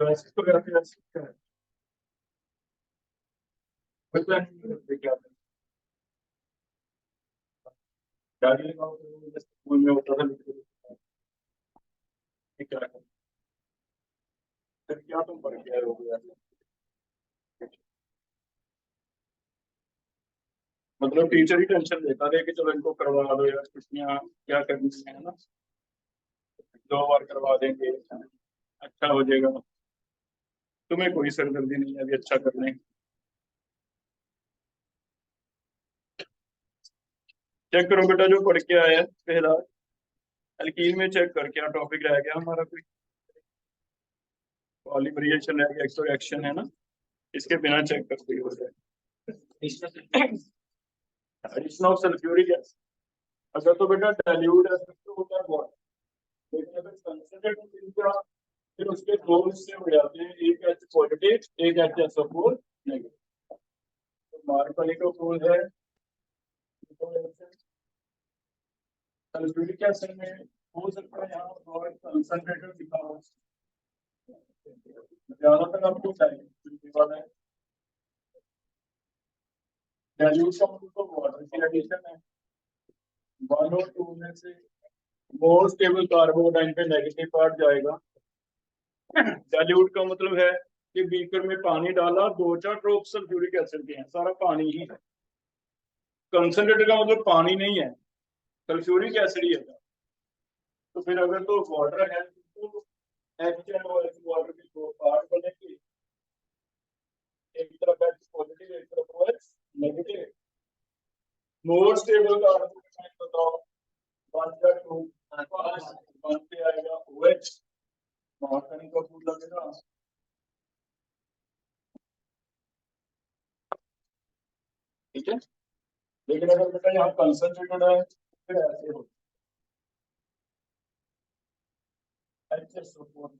वैसे तो काफी अच्छा है। कोई प्लानिंग नहीं करते क्या गाड़ी लगाओ तो जैसे स्कूल में होता था लिख क्या करें? फिर क्या तुम पढ़ के आए हो यार? मतलब टीचर ही टेंशन लेता है कि चलो इनको करवा दो यार छुट्टियां क्या करनी है ना, 2 बार करवा देंगे अच्छा हो जाएगा। तुम्हें कोई सरदर्दी नहीं है अभी अच्छा करने। चेक करो बेटा जो पढ़ के आया है पहला अलकीन में चेक कर क्या टॉपिक रह गया हमारा कोई पॉलीमरेशन रह गया, एक तो रिएक्शन है ना, इसके बिना चेक कर कोई हो जाए। एडिशन ऑफ सल्फ्यूरिक एसिड, अगर तो बेटा डाइल्यूट एसिड तो होता है बहुत, लेकिन अगर कंसंट्रेटेड का फिर उसके दो हिस्से हो जाते हैं, एक एच पॉजिटिव एक एच एस फोर नेगेटिव। तो मार्कोनी का रूल है सल्फ्यूरिक एसिड में हो सकता है यहाँ पर कंसंट्रेटेड लिखा हो, ज्यादातर आपको डाइल्यूट वाला है। डाइल्यूट का मतलब तो वाटर की एडिशन है, 1 और 2 में से मोर स्टेबल कार्बोनाइन पे नेगेटिव पार्ट जाएगा। डाइल्यूट का मतलब है कि बीकर में पानी डाला, 2-4 ड्रॉप सल्फ्यूरिक एसिड के हैं, सारा पानी ही है। कंसंट्रेटेड का मतलब पानी नहीं है, सल्फ्यूरिक एसिड ही है। तो फिर अगर तो वाटर है तो HNO वाटर के 2 पार्ट बनेंगे, एक तरफ H पॉजिटिव एक तरफ OH नेगेटिव। मोर स्टेबल कार्बोनाइन बताओ 1 या 2, 1 पे आएगा OH, मार्कनी का फूल लगेगा। ठीक है, लेकिन अगर बेटा यहाँ कंसंट्रेटेड है फिर ऐसे होता है HSO4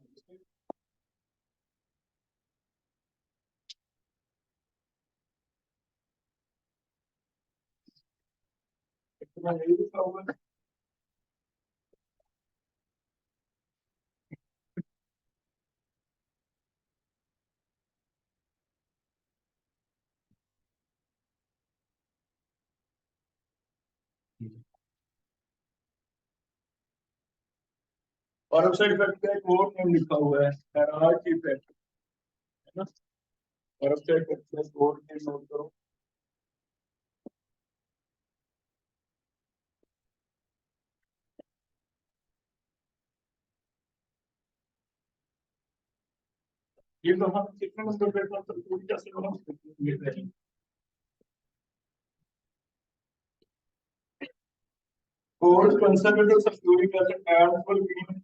इतना यही लिखा हुआ है। और उस इफेक्ट का एक और नेम लिखा हुआ है हेराल्ड इफेक्ट, है ना। और उस इफेक्ट का एक और नेम नोट करो। ये तो हम कितने नंबर पे पूरी कैसे बनाओ। Cold concentrated sulphuric acid add for green,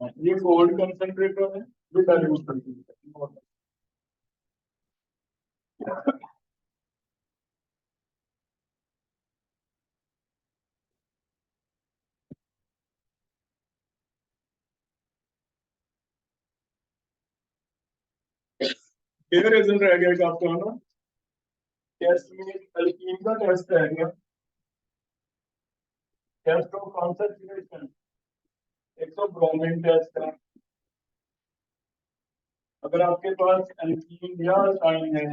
ये कोल्ड कंसंट्रेटेड है, ये डाइल्यूट सल्फ्यूरिक एसिड। फिर रीजन रह गया आपका है ना, टेस्ट में अल्कीन का टेस्ट रह गया, टेस्ट ऑफ कॉन्सेंट्रेशन। एक तो ब्रोमीन टेस्ट है, अगर आपके पास एल्कीन या अल्काइन है,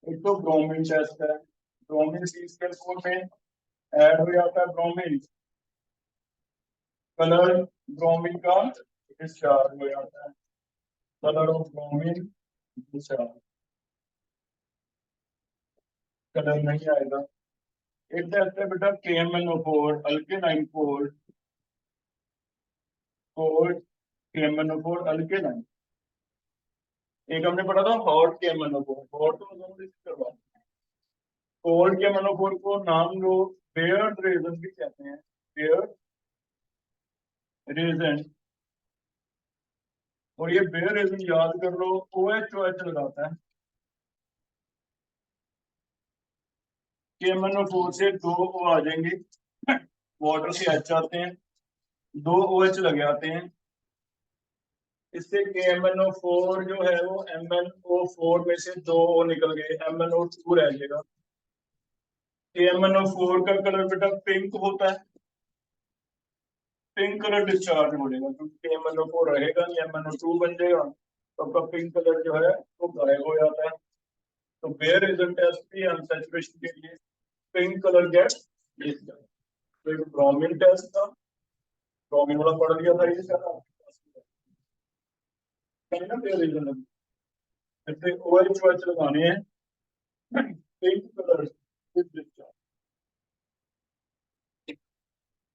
एक तो ब्रोमीन टेस्ट है, ब्रोमीन C4 में ऐड हो जाता है ब्रोमीन, कलर ब्रोमीन का डिस्चार्ज हो जाता है, colour of bromine discharge, colour नहीं आएगा। एक टेस्ट है बेटा KMnO4 अल्केनाइन कोल्ड, कोल्ड KMnO4 अल्केनाइन। एक हमने पढ़ा था हॉट KMnO4, हॉट तो हम करवा, कोल्ड KMnO4 को नाम लो बेयर्ड रेजन भी कहते हैं, बेयर्ड रेजन। और ये बेयर रेजन याद कर लो OH लगाता है, KMnO4 से 2 O आ जाएंगे, वाटर से H आते हैं, 2 OH लग जाते हैं, इससे KMnO4 जो है वो MnO4 में से 2 O निकल गए, MnO2 रह जाएगा। KMnO4 का कलर बेटा पिंक होता है, पिंक कलर डिस्चार्ज बढ़ेगा क्योंकि MnO4 रहेगा नहीं, MnO2 बन जाएगा, तो आपका पिंक कलर जो है वो गायब हो जाता है। तो वेयर इज द टेस्ट भी अनसैचुरेशन के लिए पिंक कलर गेट डिस्चार्ज। तो एक ब्रोमीन टेस्ट था, ब्रोमीन वाला पढ़ लिया था ये सारा ना, वेयर इज द ऐसे OH लगाने हैं pink colour discharge,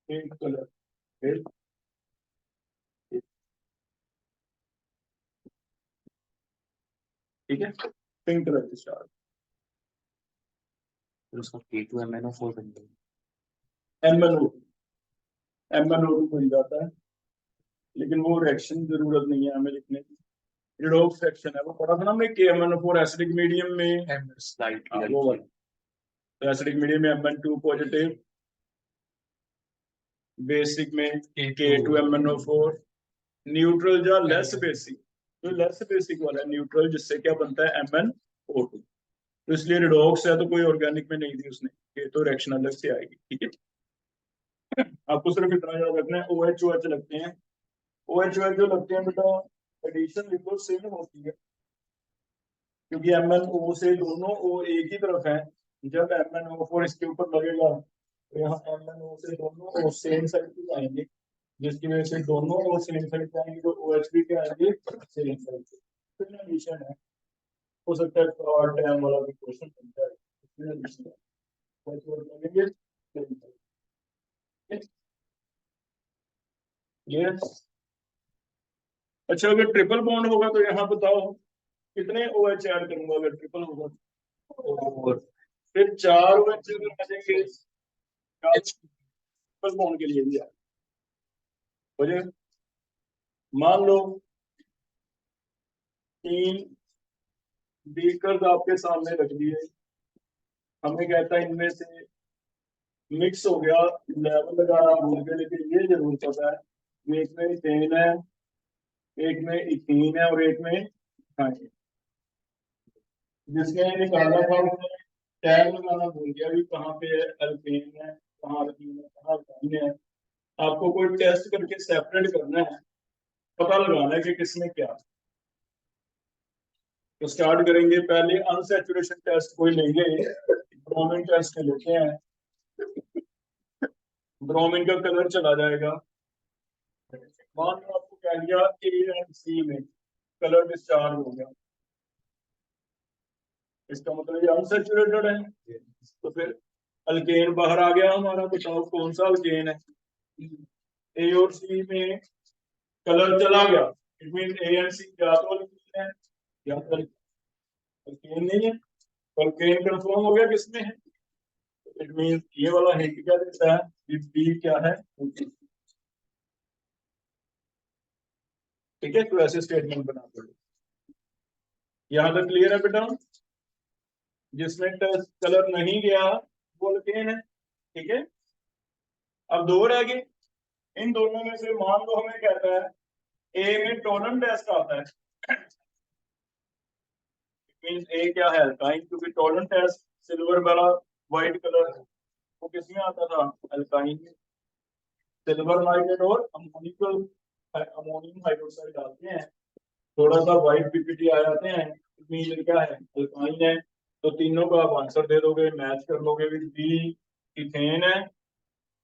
pink colour, ठीक है, पिंक कलर डिस्चार्ज। उसका K2MnO4 बन गया, MnO2 बन जाता है, लेकिन वो रिएक्शन जरूरत नहीं है हमें लिखने की, रिडॉक्स रिएक्शन है वो पढ़ा था ना हमने KMnO4 एसिडिक मीडियम में, स्लाइटली वो वाला। तो एसिडिक मीडियम में Mn2 पॉजिटिव, बेसिक में K2MnO4, न्यूट्रल या लेस बेसिक, तो लेस बेसिक वाला है न्यूट्रल, जिससे क्या बनता है MnO2। तो इसलिए रिडॉक्स है तो कोई ऑर्गेनिक में नहीं दी उसने, ये तो रिएक्शन अलग से आएगी, ठीक है। आपको सिर्फ इतना याद रखना है, OH लगते हैं, OH जो लगते हैं बेटा एडिशन लिखो सेम होती है, क्योंकि MnO से दोनों O एक ही तरफ है। जब MnO4 इसके ऊपर लगेगा तो यहाँ MnO से दोनों O सेम साइड पे आएंगे, जिसकी वजह से दोनों O सेम साइड पे आएंगे, तो OH भी क्या आएंगे सेम साइड पे। तो ये एडिशन है, हो सकता है थर्ड टाइम वाला भी क्वेश्चन बन जाए, इसमें एडिशन है, लगेंगे सेम साइड। यस, अच्छा अगर ट्रिपल बॉन्ड होगा तो यहाँ बताओ कितने OH ऐड करूंगा अगर ट्रिपल होगा, और फिर 4 OH अगर आ जाएंगे ट्रिपल बॉन्ड के लिए भी है। मुझे मान लो 3 बीकर्स आपके सामने रख दिए, हमें कहता है इनमें से मिक्स हो गया, लेवल लगाना भूल गए, लेकिन ये जरूर पता है एक में इथेन है, एक में इथीन है और एक में इथाइन है। जिसने निकाला था उसने टैग लगाना भूल गया भी कहाँ पे एल्केन है, कहाँ अल्कीन है, कहाँ अल्काइन है। आपको कोई टेस्ट करके सेपरेट करना है, पता लगाना है कि किसमें क्या। तो स्टार्ट करेंगे, पहले अनसैचुरेशन टेस्ट कोई लेंगे, ब्रोमीन टेस्ट लेते हैं। ब्रोमीन का कलर चला जाएगा, मान लो आपको कह दिया A एंड C में कलर डिस्चार्ज हो गया, इसका मतलब ये अनसैचुरेटेड है, तो फिर अल्केन बाहर आ गया हमारा, बताओ कौन सा अल्केन है। A और C में कलर चला गया, it mean A and C या तो अल्कीन है या तो अल्केन नहीं है, तो अल्केन कंफर्म हो गया किसमें है, इट मीन ये वाला हिंट क्या देता है कि B क्या है, ठीक है। तो ऐसे स्टेटमेंट बना दो, यहाँ तक क्लियर है बेटा। जिसमें कलर नहीं गया वो अल्केन है, ठीक है। अब 2 रह गए, इन दोनों में से मान लो हमें कहता है ए में टोलन टेस्ट आता है, मींस ए क्या है अल्काइन, क्योंकि टोलन टेस्ट सिल्वर वाला व्हाइट कलर वो किसमें आता था अल्काइन में, सिल्वर नाइट्रेट और अमोनियम हाइड्रोक्साइड डालते हैं, थोड़ा सा व्हाइट पीपीटी आ जाते हैं, मीन क्या है अल्काइन है। तो तीनों का आप आंसर दे दोगे, मैच कर लोगे, बी इथेन है,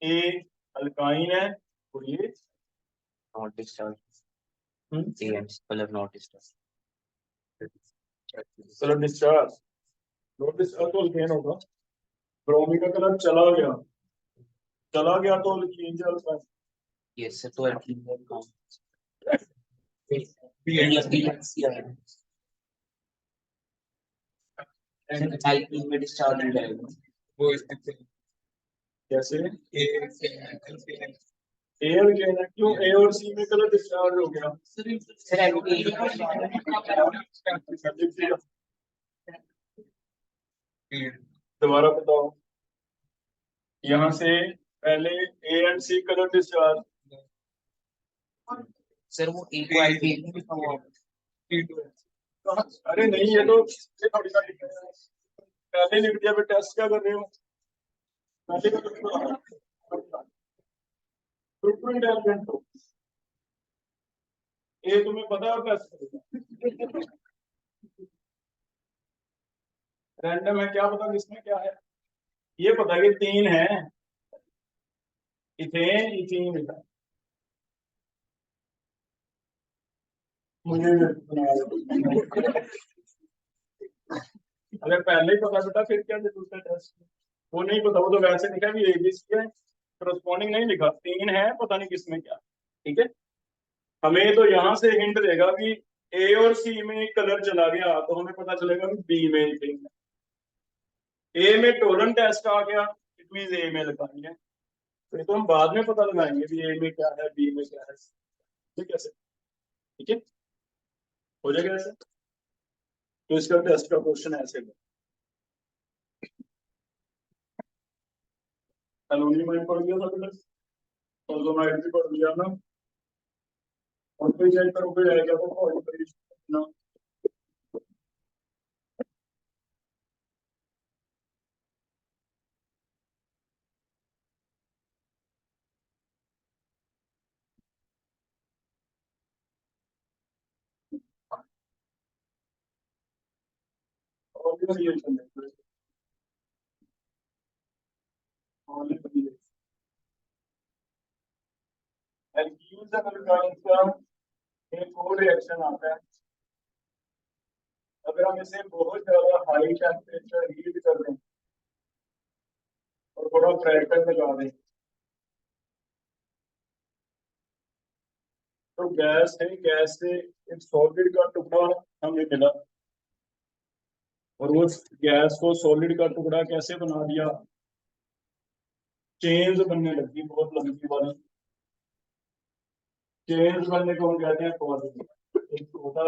ए अल्काइन है और ये not discharge, AMC colour not discharge, colour discharge, not discharge तो अल्केन होगा। ब्रोमीन का कलर चला गया, चला गया तो अल्कीन चलता है, यस सर, तो अल्कीन का काम बीएनसी आएगा, एंड अल्कीन में डिस्चार्ज हो जाएगा वो इससे कैसे ए ए अल्केन है, क्यों ए और सी में कलर डिस्चार्ज हो गया, सर दोबारा बताओ, यहाँ से पहले A and C colour discharge, sir वो ए को अल्कीन में लिखा हुआ, अरे नहीं ये तो ये थोड़ी सा लिखा है, पहले लिख दिया, फिर टेस्ट क्या कर रहे हो, पहले का तो बिल्कुल इंटेलिजेंट हो, ये तुम्हें पता है कैसे? रैंडम है, क्या पता किसमें क्या है। ये पता कि तीन है, इथेन इथीन लिखा है। मुझे अगर पहले ही पता चलता फिर क्या जरूरत है टेस्ट की? वो नहीं पता, वो तो वैसे लिखा भी एबीसी है, करस्पॉन्डिंग नहीं लिखा, तीन है पता नहीं किसमें क्या। ठीक है, हमें तो यहाँ से हिंट देगा कि ए और सी में कलर चला गया तो हमें पता चलेगा कि बी में थी। ए में टोलन टेस्ट आ गया, इट मीन ए में लगानी है, तो ये तो हम बाद में पता लगाएंगे कि ए में क्या है बी में क्या है। ठीक है सर, ठीक है, हो जाएगा ऐसे। तो इसका टेस्ट का क्वेश्चन ऐसे है। एल्यूमिनियम में पढ़ लिया था बेटा, सोलोनाइड भी पढ़ लिया ना, और कोई चेक करो कोई आएगा तो कॉल करिए ना। और भी ये चल और भी एल्कीन्स और अल्काइंस का एक और रिएक्शन आता है। अगर हम इसे बहुत ज्यादा हाई टेम्परेचर हीट कर दें और थोड़ा प्रेशर लगा दें तो गैस है, गैस से एक सॉलिड का टुकड़ा हमें मिला, और वो गैस को सॉलिड का टुकड़ा कैसे बना दिया, चेन्स बनने लगी बहुत लंबी वाली। चेन्स बनने को हम कहते हैं पॉलीमर। एक छोटा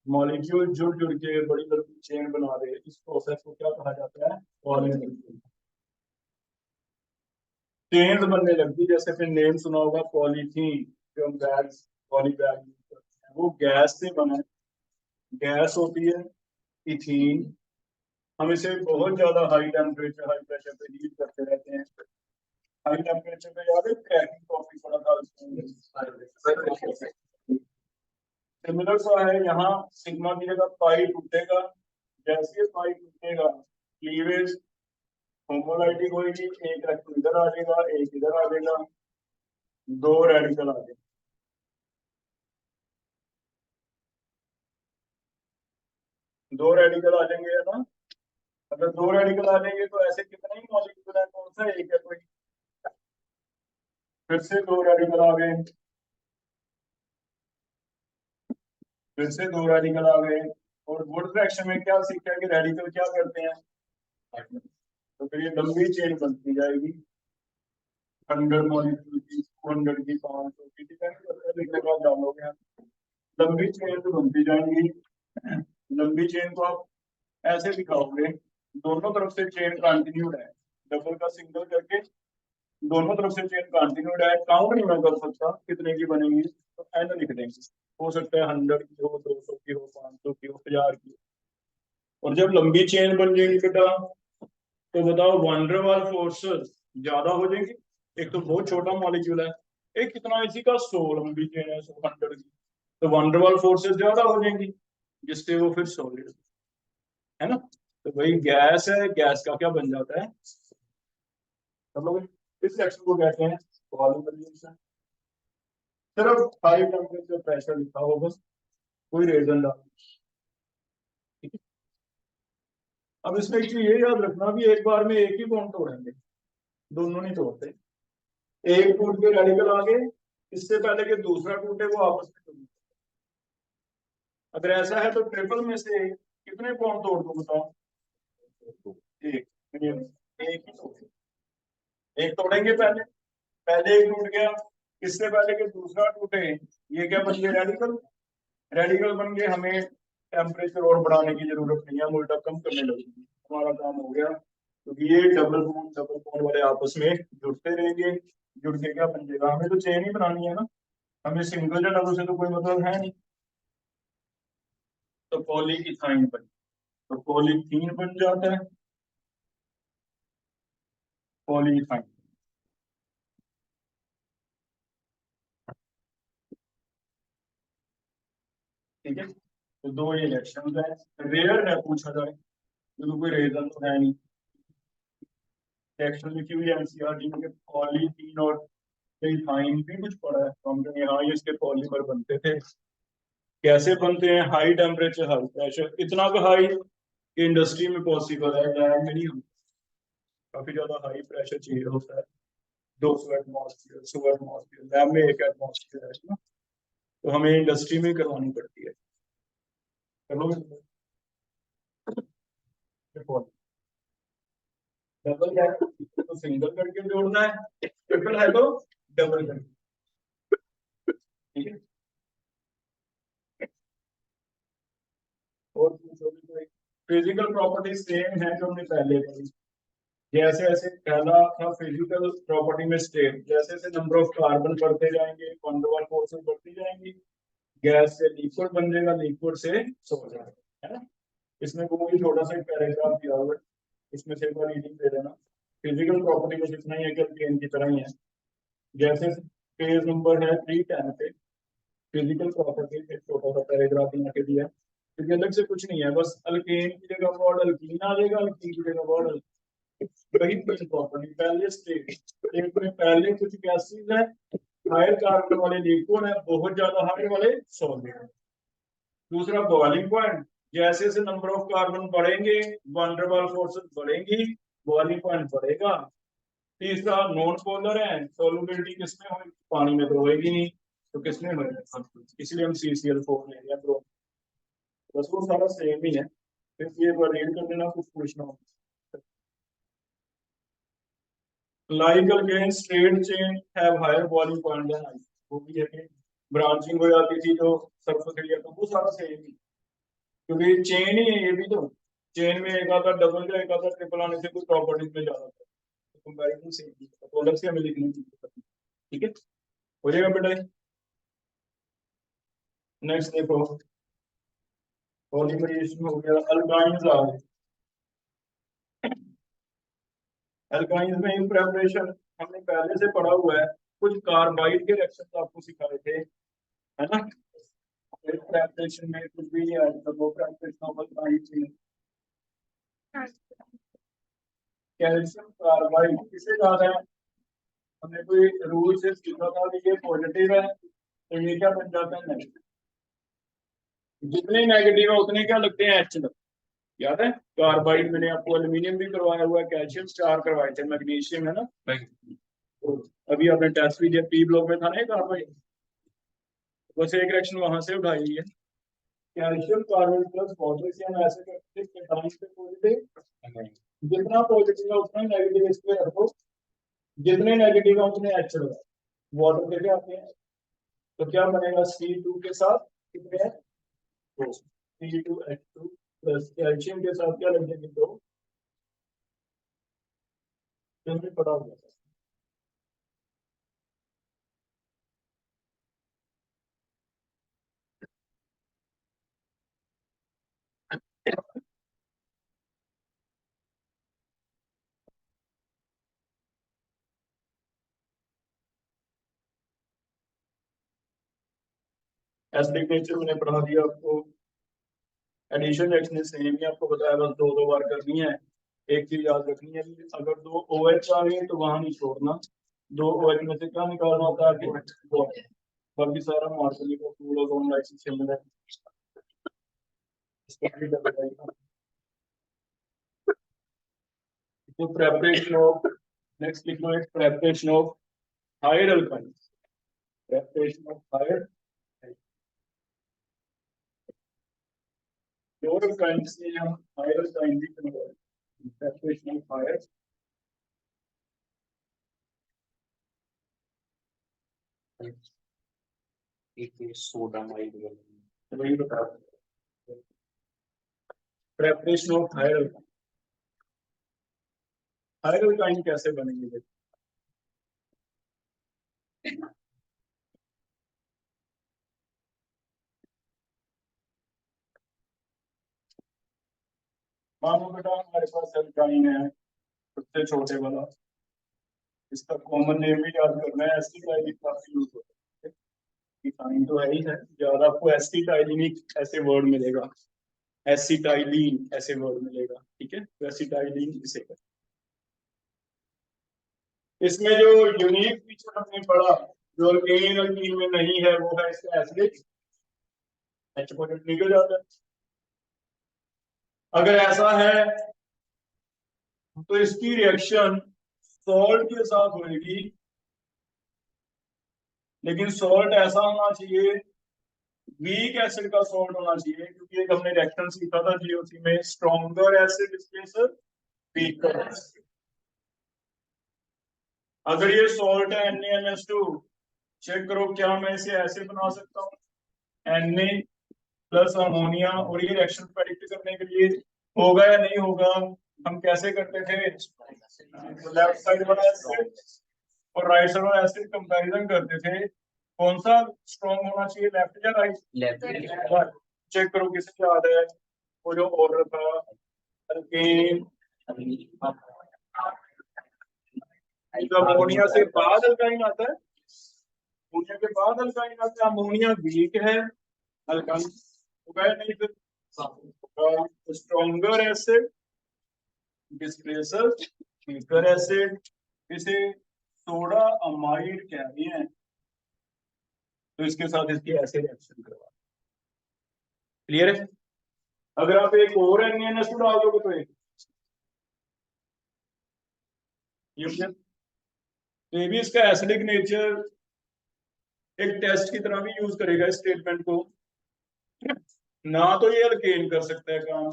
मॉलिक्यूल जुड़ जुड़ के बड़ी लंबी चेन बना दे, इस प्रोसेस को क्या कहा जाता है, पॉलीमर। चेन्स बनने लगती, जैसे फिर नेम सुना होगा पॉलीथीन, जो हम बैग्स पॉली बैग यूज करते हैं, वो गैस से बना है। गैस होती है इथीन, हम इसे बहुत ज्यादा हाई टेम्परेचर हाई प्रेशर पे हीट करते रहते हैं। हाई टेम्परेचर पे याद है क्रैकिंग टॉपिक पढ़ा था उसमें। सिमिलर सा है यहाँ, सिग्मा की जगह पाई टूटेगा, जैसे पाई टूटेगा क्लीवेज होमोलाइटिक होगी, एक इलेक्ट्रॉन इधर आ जाएगा एक इधर आ जाएगा, दो रेडिकल आ जाएंगे। दो रेडिकल आ जाएंगे है ना, अगर दो रेडिकल आ जाएंगे तो ऐसे कितने ही मॉलिक्यूल है, कौन सा एक है कोई, फिर से दो रेडिकल आ गए, फिर से दो रेडिकल आ गए। और वुड रिएक्शन में क्या सीखा है कि रेडिकल क्या करते हैं, तो फिर ये लंबी चेन बनती जाएगी, 100 मॉलिक्यूल की, 200 की, 500 की, डिपेंड करता है लिखने का डालोगे आप। लंबी चेन तो बनती जाएंगी। लंबी चेन को आप ऐसे दिखाओगे, दोनों तरफ से चेन कंटिन्यूड है, डबल का सिंगल करके दोनों तरफ से चेन कंटिन्यूड है, काउंट नहीं मैं कर सकता कितने की बनेगी, तो एन लिख देंगे। हो सकता है 100 की हो, 200 की हो, 500 की हो, 1000 की हो। और जब लंबी चेन बन जाएगी बेटा, तो बताओ वंडरवाल फोर्सेस ज्यादा हो जाएंगी। एक तो बहुत छोटा मॉलिक्यूल है, एक कितना इसी का 100 लंबी चेन है, 100 की, तो वंडरवाल फोर्सेस ज्यादा हो जाएंगी, जिससे वो फिर सॉलिड है ना। तो वही गैस है, गैस का क्या बन जाता है, मतलब इस रिएक्शन को कहते हैं पॉलीमर रिएक्शन। सिर्फ हाई टेम्परेचर प्रेशर लिखा होगा, कोई रीजन डाल। ठीक है, अब इसमें एक चीज ये याद रखना भी एक बार में एक ही बॉन्ड तोड़ेंगे, दोनों नहीं तोड़ते। एक टूट के रेडिकल आगे, इससे पहले कि दूसरा टूटे वो आपस में टूटे। अगर ऐसा है तो ट्रिपल में से कितने बॉन्ड तोड़ दूं बताओ, एक, एक ही तोड़े, एक तोड़ेंगे पहले, पहले एक टूट गया, इससे पहले कि दूसरा टूटे ये क्या बन गया, रेडिकल। रेडिकल बन गए, हमें टेम्परेचर और बढ़ाने की जरूरत नहीं है, हम उल्टा कम करने लगेंगे, हमारा काम हो गया। क्योंकि ये डबल बॉन्ड वाले आपस में जुड़ते रहेंगे, जुड़ के क्या बन जाएगा, हमें तो चेन ही बनानी है ना, हमें सिंगल या डबल से तो कोई मतलब है नहीं। तो पॉली इथाइन बन, तो पॉलीथीन बन जाता है, पॉली इथाइन। ठीक है, तो दो ये रिएक्शन है, रेयर है पूछा जाए क्योंकि कोई रीजन तो है नहीं। रिएक्शन लिखी हुई है एनसीईआरटी में, पॉलीथीन और इथाइन भी कुछ पड़ा है तो हम कहेंगे हाँ ये इसके पॉलीमर बनते थे। कैसे बनते हैं, हाई टेम्परेचर हाई प्रेशर, इतना का हाई इंडस्ट्री में पॉसिबल है, लैब में नहीं। हम काफी ज्यादा हाई प्रेशर चाहिए होता है, 200 एटमॉस्फेयर 100 एटमॉस्फेयर, लैब में 1 एटमॉस्फेयर है ना, तो हमें इंडस्ट्री में करवानी पड़ती है। चलो डबल है तो सिंगल करके जोड़ना है, ट्रिपल है तो डबल करके, ठीक है। और फिजिकल प्रॉपर्टी सेम है जो हमने पहले पढ़ी। जैसे जैसे पहला था फिजिकल प्रॉपर्टी में स्टेट, जैसे जैसे नंबर ऑफ कार्बन बढ़ते जाएंगे वन टू वन फोर्सेस बढ़ती जाएंगी, गैस से लिक्विड बन जाएगा, लिक्विड से सॉलिड जाएगा, है ना। इसमें वो भी छोटा सा पैराग्राफ दिया हुआ है, इसमें से एक बार रीडिंग दे देना। फिजिकल प्रॉपर्टी में जितना ही है कि ट्रेन की तरह ही है। जैसे पेज नंबर है 310 पे फिजिकल प्रॉपर्टी एक छोटा सा पैराग्राफ बना के दिया है, क्योंकि अलग से कुछ नहीं है, बस अल्केन की जगह वर्ड अल्कीन आ जाएगा, अल्कीन की जगह वर्ड, वही प्रॉपर्टी पहले स्टेट। एक में पहले कुछ गैसेज है, हायर कार्बन वाले लिक्विड है, बहुत ज्यादा हायर वाले सॉलिड है। दूसरा बॉइलिंग पॉइंट, जैसे जैसे नंबर ऑफ कार्बन बढ़ेंगे वन टू वन फोर्सेस बढ़ेंगी, बॉइलिंग पॉइंट बढ़ेगा। तीसरा नॉन पोलर है, सोलबिलिटी किसमें होगी, पानी में तो होगी नहीं, तो किसमें होगी, इसलिए हम CCl4 ले लिया ब्रो। बस वो सारा सेम ही है, फिर ये रीड कर देना, कुछ पूछना हो। Like again straight chain have higher boiling point than ice, वो भी है कि ब्रांचिंग हो जाती थी तो सरफेस एरिया, तो वो सारा सेम ही, क्योंकि चेन ही है ये भी, तो चेन में एक आधा डबल का एक आधा ट्रिपल आने से कुछ प्रॉपर्टीज में ज्यादा है, तो कंपैरिजन सेम ही है, तो अलग से हमें लिखने की जरूरत नहीं। ठीक है, हो जाएगा बेटा। नेक्स्ट देखो, पॉलीमराइजेशन हो गया, अल्काइंस आ गए। अल्काइंस में इन प्रेपरेशन हमने पहले से पढ़ा हुआ है, कुछ कार्बाइड के रिएक्शन आपको सिखाए थे, है ना। प्रेपरेशन में कुछ भी नहीं आया, तो वो प्रेपरेशन ऑफ अल्काइंस में कैल्शियम कार्बाइड किसे ज्यादा है, हमने कोई रूल से सीखा था कि ये पॉजिटिव है तो ये क्या बन जाता है, नेगेटिव। जितने नेगेटिव है उतने क्या लगते हैं, एच लगते हैं। याद है कार्बाइड, मैंने आपको एल्यूमिनियम भी करवाया हुआ है, कैल्शियम स्टार करवाए थे, मैग्नीशियम है ना। तो अभी आपने टेस्ट भी दिया, पी ब्लॉक में था ना कार्बाइड, बस एक रिएक्शन वहां से उठाई है। कैल्शियम कार्बाइड प्लस वाटर से हम ऐसे करते हैं कैटायन पे पॉजिटिव, जितना पॉजिटिव है उतना नेगेटिव इस पे रखो, जितने नेगेटिव है उतने एच लगाओ। वाटर के लिए आते हैं तो क्या बनेगा, C2 के साथ कितने हैं, दो, C2H2 प्लस कैल्शियम के साथ क्या लग जाएंगे, दो, जल्दी पड़ा हो जाता है। एसिडिक नेचर मैंने पढ़ा दिया आपको, एडिशन रिएक्शन सेम ही आपको बताया, बस दो दो बार करनी है। एक चीज याद रखनी है, अगर दो OH आ गए तो वहां नहीं छोड़ना, दो OH में से क्या निकालना होता है, वाटर, बाकी सारा मार्शल को फूल और जोन लाइसेंस से मिला है, इसका भी डबल आएगा। तो प्रेपरेशन ऑफ, नेक्स्ट लिख लो एक preparation of higher alkynes, preparation of higher lower alkynes से हम हायर अल्काइन भी कन्वर्ट, प्रेपरेशन ऑफ हायर, एक सोडा माइड वही बता, preparation of higher alkyne, higher alkyne कैसे बनेंगे, मान लो बेटा हमारे पास अल्काइन है सबसे छोटे वाला, इसका कॉमन नेम भी याद करना है, ऐसी काफी यूज होता है, इथाइन तो है ही है, ज्यादा आपको एसिटाइलिनिक ऐसे वर्ड मिलेगा, एसिटाइलिन ऐसे वर्ड मिलेगा, ठीक है, तो एसिटाइलिन इसे कर। इसमें जो यूनिक फीचर हमने पढ़ा जो अल्केन अल्कीन में नहीं है वो है इसका एसिडिक, एच पॉजिटिव निकल जाता है। अगर ऐसा है तो इसकी रिएक्शन सॉल्ट के साथ होगी, लेकिन सॉल्ट ऐसा होना चाहिए, वीक एसिड का सॉल्ट होना चाहिए, क्योंकि एक हमने रिएक्शन सीखा था जीओसी में, stronger acid displacer weaker acid. अगर ये सॉल्ट है NaNH2, चेक करो क्या मैं इसे ऐसे बना सकता हूँ, Na प्लस अमोनिया, और ये रिएक्शन प्रेडिक्ट करने के लिए होगा या नहीं होगा हम कैसे करते थे, लेफ्ट साइड वाला एसिड और राइट साइड वाला एसिड कंपैरिजन करते थे, कौन सा स्ट्रॉन्ग होना चाहिए, लेफ्ट या राइट, लेफ्ट। चेक करो किसे याद है वो जो ऑर्डर था, अल्केन अमोनिया से बाद अल्काइन आता है, अमोनिया के बाद अल्काइन आता है, अमोनिया वीक है, अल्काइन होगा या नहीं, फिर stronger acid displacer weaker acid, इसे सोडा अमाइड कहते हैं, तो इसके साथ इसकी ऐसे रिएक्शन करवा, क्लियर है। अगर आप एक और NaNH2 डाल दोगे तो एक ये भी इसका एसिडिक नेचर एक टेस्ट की तरह भी यूज करेगा इस स्टेटमेंट को, ना तो ये अल्केन कर सकता है काम,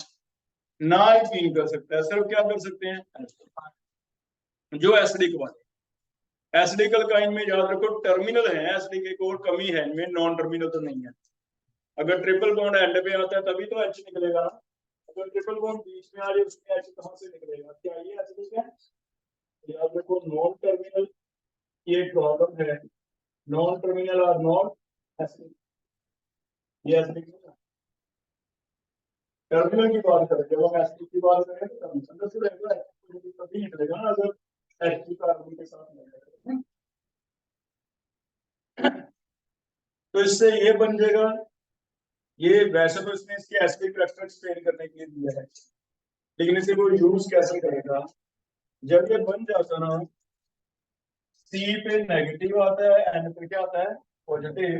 ना एल्कीन कर सकता है, सिर्फ क्या कर सकते हैं जो एसिडिक वाले। एसिडिक अल्काइन में याद रखो टर्मिनल है, एसिडिक एक और कमी है इनमें, नॉन टर्मिनल तो नहीं है। अगर ट्रिपल बॉन्ड एंड पे आता है तभी तो H निकलेगा ना, अगर ट्रिपल बॉन्ड बीच में आ जाए उसमें H कहां से निकलेगा, क्या ये एसिडिक है, याद रखो नॉन टर्मिनल ये प्रॉब्लम है, non terminal are not acidic, ये एसिडिक है। टर्मिनल की बात करें, जब हम एसिडिक की बात करें तो टर्मिनल से रहेगा, तभी निकलेगा ना अगर H कार्बन के साथ मिलेगा। तो इससे ये बन जाएगा, ये वैसे तो इसने इसके एसिडिक करैक्टर एक्सप्लेन करने के लिए दिया है, लेकिन इसे वो यूज कैसे करेगा, जब ये बन जाता ना C पे नेगेटिव आता है, N पे क्या आता है पॉजिटिव,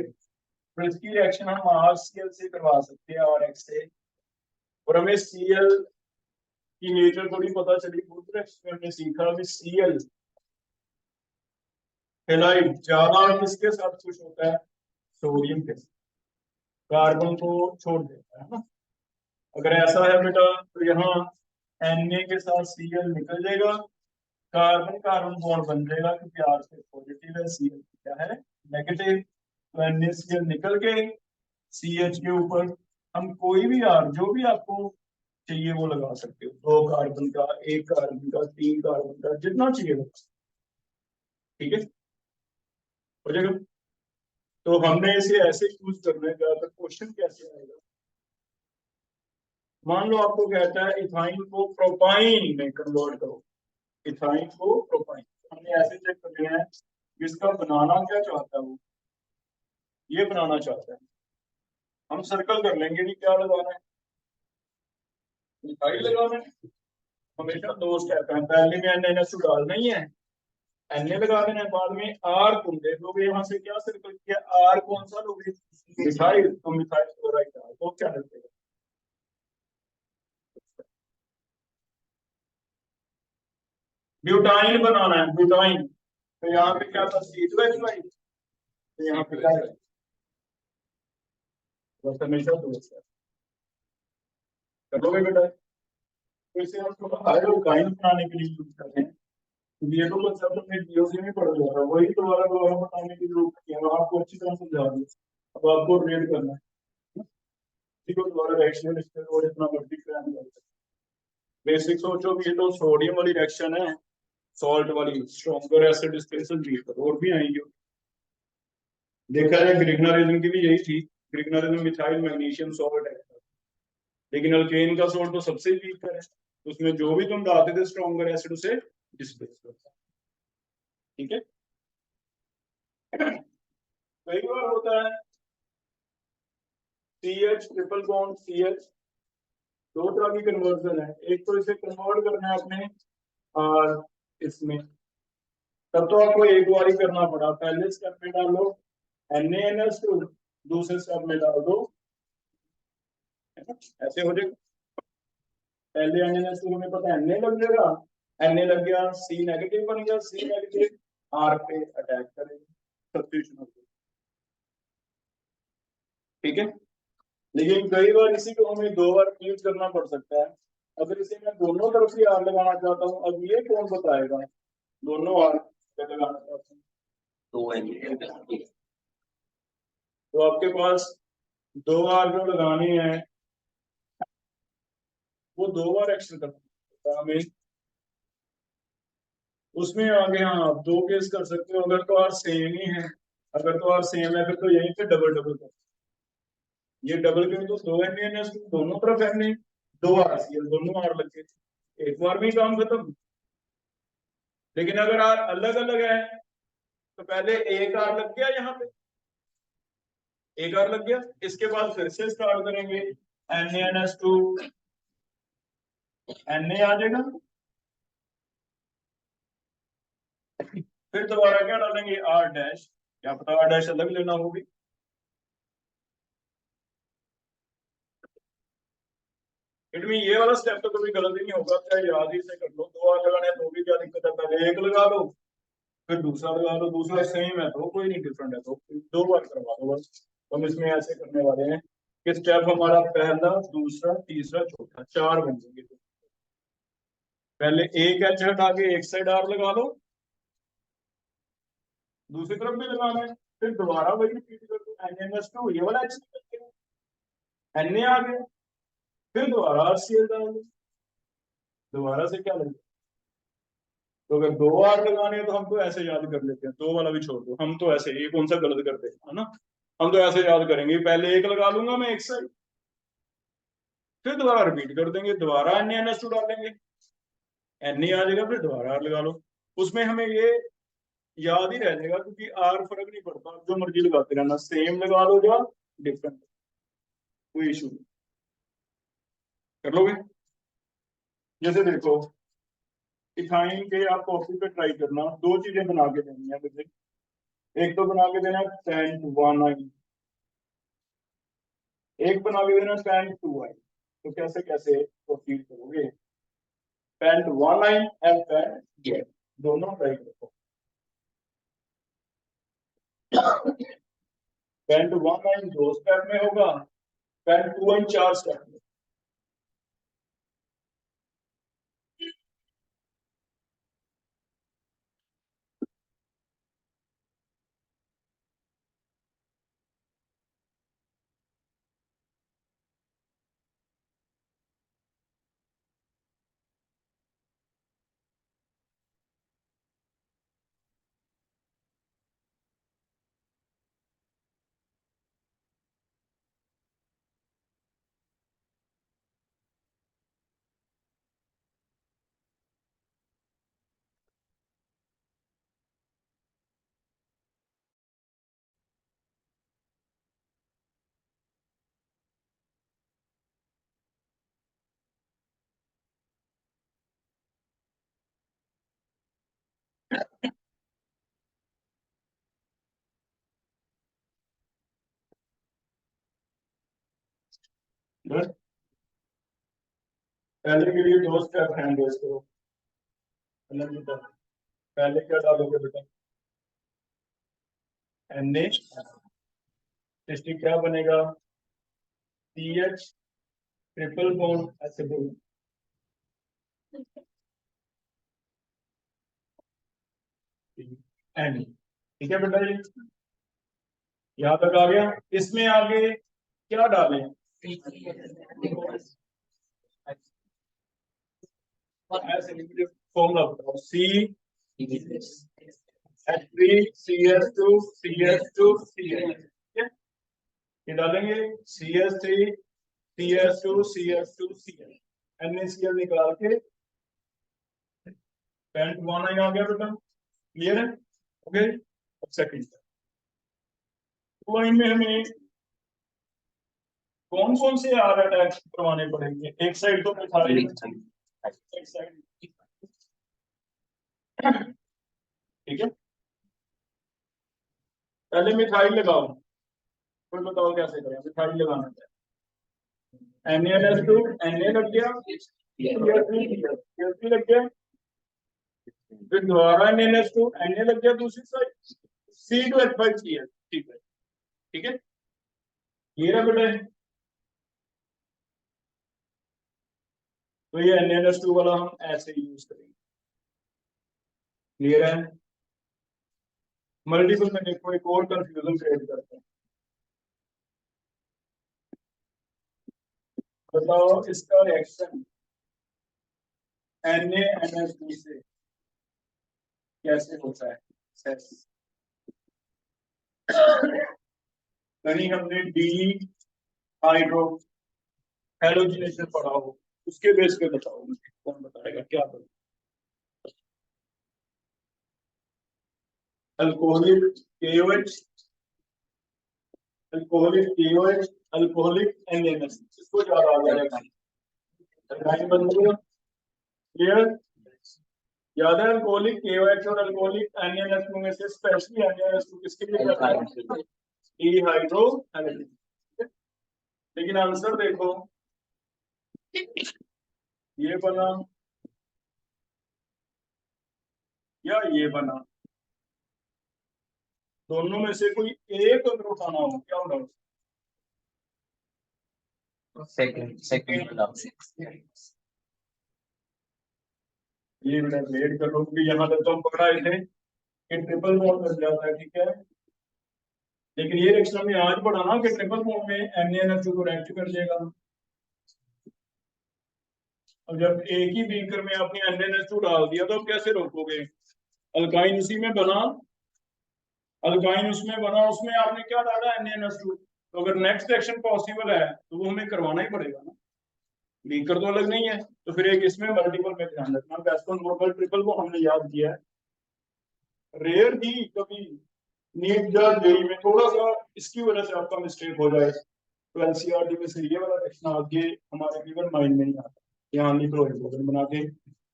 तो इसकी रिएक्शन हम RCl से करवा सकते हैं, RX से, और हमें Cl की नेचर थोड़ी पता चली, दूसरे एक्सपेरिमेंट में सीखा कि Cl हेलाइड ज्यादा किसके साथ खुश होता है, सोडियम के साथ, कार्बन को छोड़ देता है ना। अगर ऐसा है बेटा तो यहाँ Na के साथ Cl निकल जाएगा, कार्बन कार्बन बॉन्ड बन जाएगा, क्योंकि R से पॉजिटिव है, Cl क्या है नेगेटिव, तो NaCl निकल के CH के ऊपर हम कोई भी R जो भी आपको चाहिए वो लगा सकते हो, 2 कार्बन का, 1 कार्बन का, 3 कार्बन का, जितना चाहिए वो, ठीक है हो जाएगा। तो हमने इसे ऐसे यूज करना है, ज्यादातर क्वेश्चन कैसे आएगा, मान लो आपको कहता है इथाइन को प्रोपाइन में कन्वर्ट करो, इथाइन को प्रोपाइन, हमने ऐसे चेक कर लिया है इसका बनाना क्या चाहता है, वो ये बनाना चाहता है, हम सर्कल कर लेंगे कि क्या लगाना है, इथाइल लगाना है, हमेशा 2 स्टेप है, पहले में NaNH2 डालना ही है, Na लगा देना है, बाद में R तुम देख लोगे यहाँ से क्या सर्कल किया, R कौन सा लोगे, मिथाइल, तो मिथाइल क्लोराइड डाल तो क्या लगेगा, ब्यूटाइन बनाना है, ब्यूटाइन, तो यहाँ पे क्या था C2H5, तो यहाँ पे क्या है बस हमेशा 2 स्टेप करोगे बेटा, तो इसे हम थोड़ा हाइड्रोकाइन बनाने के लिए यूज करते हैं, क्योंकि ये तो कंसेप्ट अपने जीओसी में पढ़ लिया था, वही दोबारा दोबारा बताने की जरूरत नहीं है, आपको अच्छी तरह समझा दिया, अब आपको रीड करना है, इसी को दोबारा रिएक्शन और इतना मर्जी क्रैम कर, बेसिक सोचो कि ये तो सोडियम वाली रिएक्शन है, सॉल्ट वाली, स्ट्रॉन्गर एसिड डिस्प्लेसर वीकर, और भी आएंगे, देखा जाए ग्रिगनरिज्म की भी यही थी, ग्रिगनरिज्म मिथाइल मैग्नीशियम सॉल्ट है, लेकिन अल्केन का सॉल्ट तो सबसे वीकर है, उसमें जो भी तुम डालते थे स्ट्रॉन्गर एसिड उसे डिस्प्लेस करता है, ठीक है। कई बार होता है CH ट्रिपल बॉन्ड CH, दो तरह की कन्वर्जन है। एक तो इसे कन्वर्ट करना है अपने और इसमें, तब तो आपको एक बार ही करना पड़ा। पहले स्टेप में डालो NaNH2, दूसरे स्टेप में डाल दो, है ना, ऐसे हो जाएगा। पहले NaNH2 हमें पता है Na लग जाएगा, Na लग गया, C नेगेटिव बन गया, C नेगेटिव R पे अटैक करेगा, सब्स्टिट्यूशन हो गया। ठीक है, लेकिन कई बार इसी को हमें दो बार यूज करना पड़ सकता है। अगर इसे मैं दोनों तरफ से R लगाना चाहता हूँ, अब ये कौन बताएगा दोनों R पे लगाना चाहता हूँ? तो आपके पास दो R जो लगानी है वो दो बार एक्शन करना है हमें। उसमें आगे हाँ आप दो केस कर सकते हो, अगर तो R सेम ही है, अगर तो R सेम है फिर तो यहीं पे डबल डबल कर, ये डबल क्यों, तो दो NaNH2 दोनों तरफ Na, दो RCl दोनों R लग गए, एक बार में ही काम खत्म। लेकिन अगर R अलग अलग है तो पहले एक R लग गया, यहाँ पे एक R लग गया, इसके बाद फिर से स्टार्ट करेंगे, NaNH2 Na आ जाएगा, फिर दोबारा क्या डालेंगे R डैश, क्या पता R डैश अलग लेना होगी। इनमें ये वाला स्टेप तो कभी गलत ही नहीं होगा, चाहे याद ही से कर लो, दो R लगाने हैं तो भी क्या दिक्कत है, पहले एक लगा लो फिर दूसरा लगा लो, दूसरा सेम है तो कोई नहीं डिफरेंट है तो दो बार करवा दो बस। तो हम इसमें ऐसे करने वाले हैं कि स्टेप हमारा पहला, दूसरा, तीसरा, चौथा, चार बन जाएंगे। पहले एक एच हटा के एक साइड R लगा लो, दूसरी तरफ भी लगाना है, फिर दोबारा वही रिपीट कर दो, NaNH2 ये वाला H निकल गया, Na आ गया, फिर दोबारा RCl डाल दो, दोबारा से क्या लगेगा। तो अगर दो R लगाने हैं तो हम तो ऐसे याद कर लेते हैं, दो वाला भी छोड़ दो, हम तो ऐसे, ये कौन सा गलत करते हैं, है ना, हम तो ऐसे याद करेंगे, पहले एक लगा लूंगा मैं एक साइड, फिर दोबारा रिपीट कर देंगे, दोबारा NaNH2 डालेंगे, Na आ जाएगा, फिर दोबारा R लगा लो। उसमें हमें ये याद ही रह जाएगा क्योंकि R फर्क नहीं पड़ता, जो मर्जी लगाते रहना, सेम लगा लो या डिफरेंट, कोई इशू नहीं, कर लोगे। जैसे देखो इथाइन के आप कॉफी पे ट्राई करना, दो चीजें बना के देनी है मुझे, एक तो बना के देना पेंट 1I, एक बना के देना पेंट 2I। तो कैसे कैसे प्रोसीड करोगे, पेंट 1I एंड पेंट दोनों ट्राई करो। पेंट 1I दो स्टेप में होगा, पेंट 2I चार स्टेप में। बस पहले के लिए दो स्टेप हैंड रेस करो, पहले क्या डालोगे बेटा, Na, इसलिए क्या बनेगा, CH triple bond acid N, ठीक है बेटा, ये यहाँ तक आ गया। इसमें आगे क्या डालें, फॉर्मूला बताओ, CH3CH2CH2CH, ये डालेंगे CH3CH2CH2CH, NaCl निकाल के पेंट 1I आ गया बेटा, क्लियर है, ओके। अब सेकंड 2I में हमें कौन कौन से आर अटैच करवाने पड़ेंगे? एक साइड तो मिथाइल, एक साइड, ठीक है। पहले मिथाइल लगाओ, कोई बताओ कैसे करें? मिथाइल लगाना है, NaNH2 Na लग गया, CH3 लग गया, फिर दोबारा NaNH2 Na लग गया दूसरी साइड, C2H5Cl, ठीक है, ठीक है, ये रहा बेटा। तो ये NaNH2 वाला हम ऐसे यूज करेंगे, क्लियर है? मल्टीपल में देखो एक और कंफ्यूजन क्रिएट करते हैं। बताओ इसका रिएक्शन NaNH2 से कैसे होता है? कहीं हमने डी हाइड्रो हेलोजिनेशन पढ़ा हो, उसके बेस पे बताओ मुझे, कौन बताएगा? क्या बताओ? Alcoholic KOH, alcoholic KOH, alcoholic NaNH, इसको ज्यादा आ जाएगा, लाइन बन गई, क्लियर? याद है अल्कोहलिक KOH और अल्कोहलिक NaNH2 में से स्पेशली NaNH2 किसके लिए जाता है? Dehydro halogenation. लेकिन आंसर देखो, ये बना या ये बना, दोनों में से कोई एक अगर उठाना हो, क्या उठाओ? सेकंड। ये बेटा वेट कर लो, क्योंकि यहाँ तक तो हम पकड़ाए थे कि ट्रिपल बॉन्ड लग जाता है, ठीक है। लेकिन ये रिएक्शन हमने आज पढ़ा ना कि ट्रिपल बॉन्ड में NaNH2 को रिएक्ट कर देगा। अब जब एक ही बीकर में आपने NaNH2 डाल दिया तो अब कैसे रोकोगे? अल्काइन उसी में बना, अल्काइन उसमें बना, उसमें आपने क्या डाला? NaNH2। तो अगर नेक्स्ट रिएक्शन पॉसिबल है तो वो हमें करवाना ही पड़ेगा ना, बीकर तो अलग नहीं है। तो फिर एक इसमें मल्टीपल में ध्यान रखना, बेस्ट नॉर्मल ट्रिपल को हमने याद किया है, रेयर ही कभी नीट या जेई में थोड़ा सा इसकी वजह से आपका मिस्टेक हो जाए, तो एनसीईआरटी में से ये वाला क्वेश्चन आगे हमारे इवन माइंड में नहीं आता। यहाँ लिख लो बना के,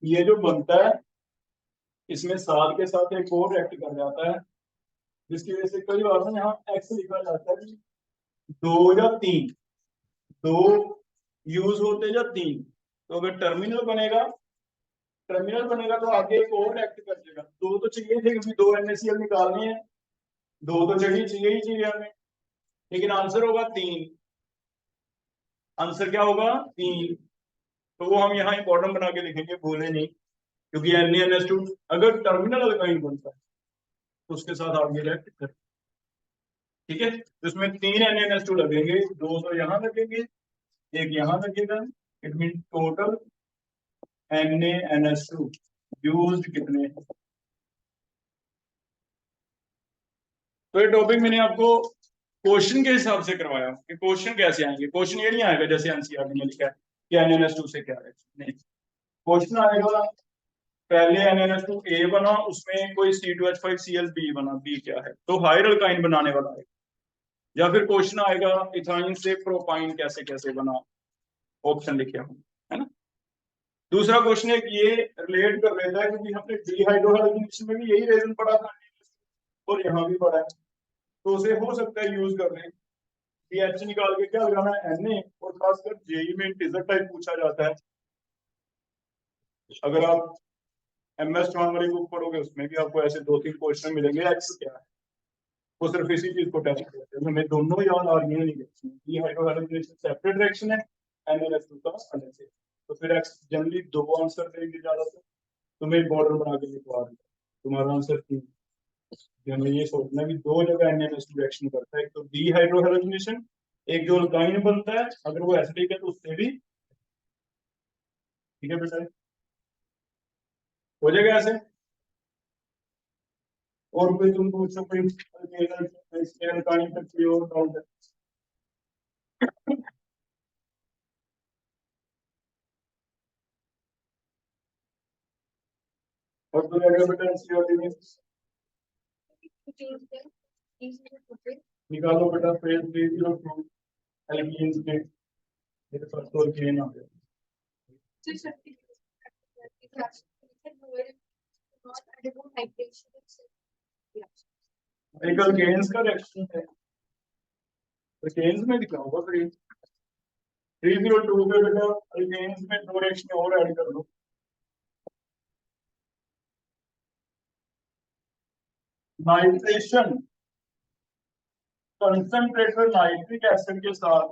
ये जो बनता है इसमें साल के साथ एक और एक्ट कर जाता है, जिसकी वजह से कई बार ना यहाँ एक्स लिखा जाता है कि 2 या 3, 2 यूज होते या 3। तो अगर टर्मिनल बनेगा तो आगे एक और एक्ट कर देगा। 2 तो चाहिए थे क्योंकि 2 NaCl निकालने हैं, 2 तो चाहिए ही चाहिए हमें, लेकिन आंसर होगा 3। आंसर क्या होगा? 3। तो वो हम यहाँ इंपॉर्टेंट बना के लिखेंगे, भूले नहीं, क्योंकि NaNH2 अगर टर्मिनल अल्काइन बनता है तो उसके साथ आगे रिएक्ट कर, ठीक है। तो इसमें 3 NaNH2 लगेंगे, 2 तो यहाँ लगेंगे, एक यहाँ लगेगा, it mean total NaNH2 used कितने? तो ये टॉपिक मैंने आपको क्वेश्चन के हिसाब से करवाया कि क्वेश्चन कैसे आएंगे। क्वेश्चन ये नहीं आएगा जैसे एनसीईआरटी में लिखा है कि NaNH2 से क्या है, नहीं। क्वेश्चन आएगा पहले NaNH2 A बना, उसमें कोई C2H5Cl B बना, B क्या है, तो हायर अल्काइन बनाने वाला है। या फिर क्वेश्चन आएगा इथाइन से प्रोपाइन कैसे कैसे बना, ऑप्शन लिखे हम, है ना। दूसरा क्वेश्चन एक ये रिलेट कर लेता है क्योंकि हमने डिहाइड्रोजनेशन में भी यही रीजन पढ़ा था और यहाँ भी पढ़ा है, तो उसे हो सकता है यूज कर लें। पीएच निकाल के क्या लगाना है? Na, और खासकर जेई में इंटीजर टाइप पूछा जाता है। अगर आप MS स्ट्रॉन्ग वाली बुक पढ़ोगे उसमें भी आपको ऐसे 2-3 क्वेश्चन मिलेंगे, एक्स क्या है, वो सिर्फ इसी चीज को टेस्ट करते हैं। हमें दोनों याद आ रही है नहीं, ये हाइड्रोजनेशन सेपरेट रिएक्शन है, NaNH2 का अलग से, तो फिर एक्स जनरली 2 आंसर देंगे ज्यादातर। तो मैं बॉर्डर बना के लिखवा दूंगा, तुम्हारा आंसर 3। हमें ये सोचना कि 2 जगह NaNH2 रिएक्शन करता है, एक तो डिहाइड्रोजनेशन, एक जो अल्काइन बनता है अगर वो एसिडिक है तो उससे भी, ठीक है बेटा, हो जाएगा ऐसे। और कोई तुम पूछो, कोई अल्काइन तक कोई और डाउट है? और कोई अगर बेटा एनसीईआरटी में निकालो बेटा, पेज 302 एल्कीन्स के ये फर्स्ट और केन आ गया। एक अल्केन्स का रिएक्शन है, अल्केन्स में दिखा होगा 302 पे बेटा अल्केन्स में दो रिएक्शन और ऐड कर लो। नाइट्रेशन कंसंट्रेटेड नाइट्रिक एसिड के साथ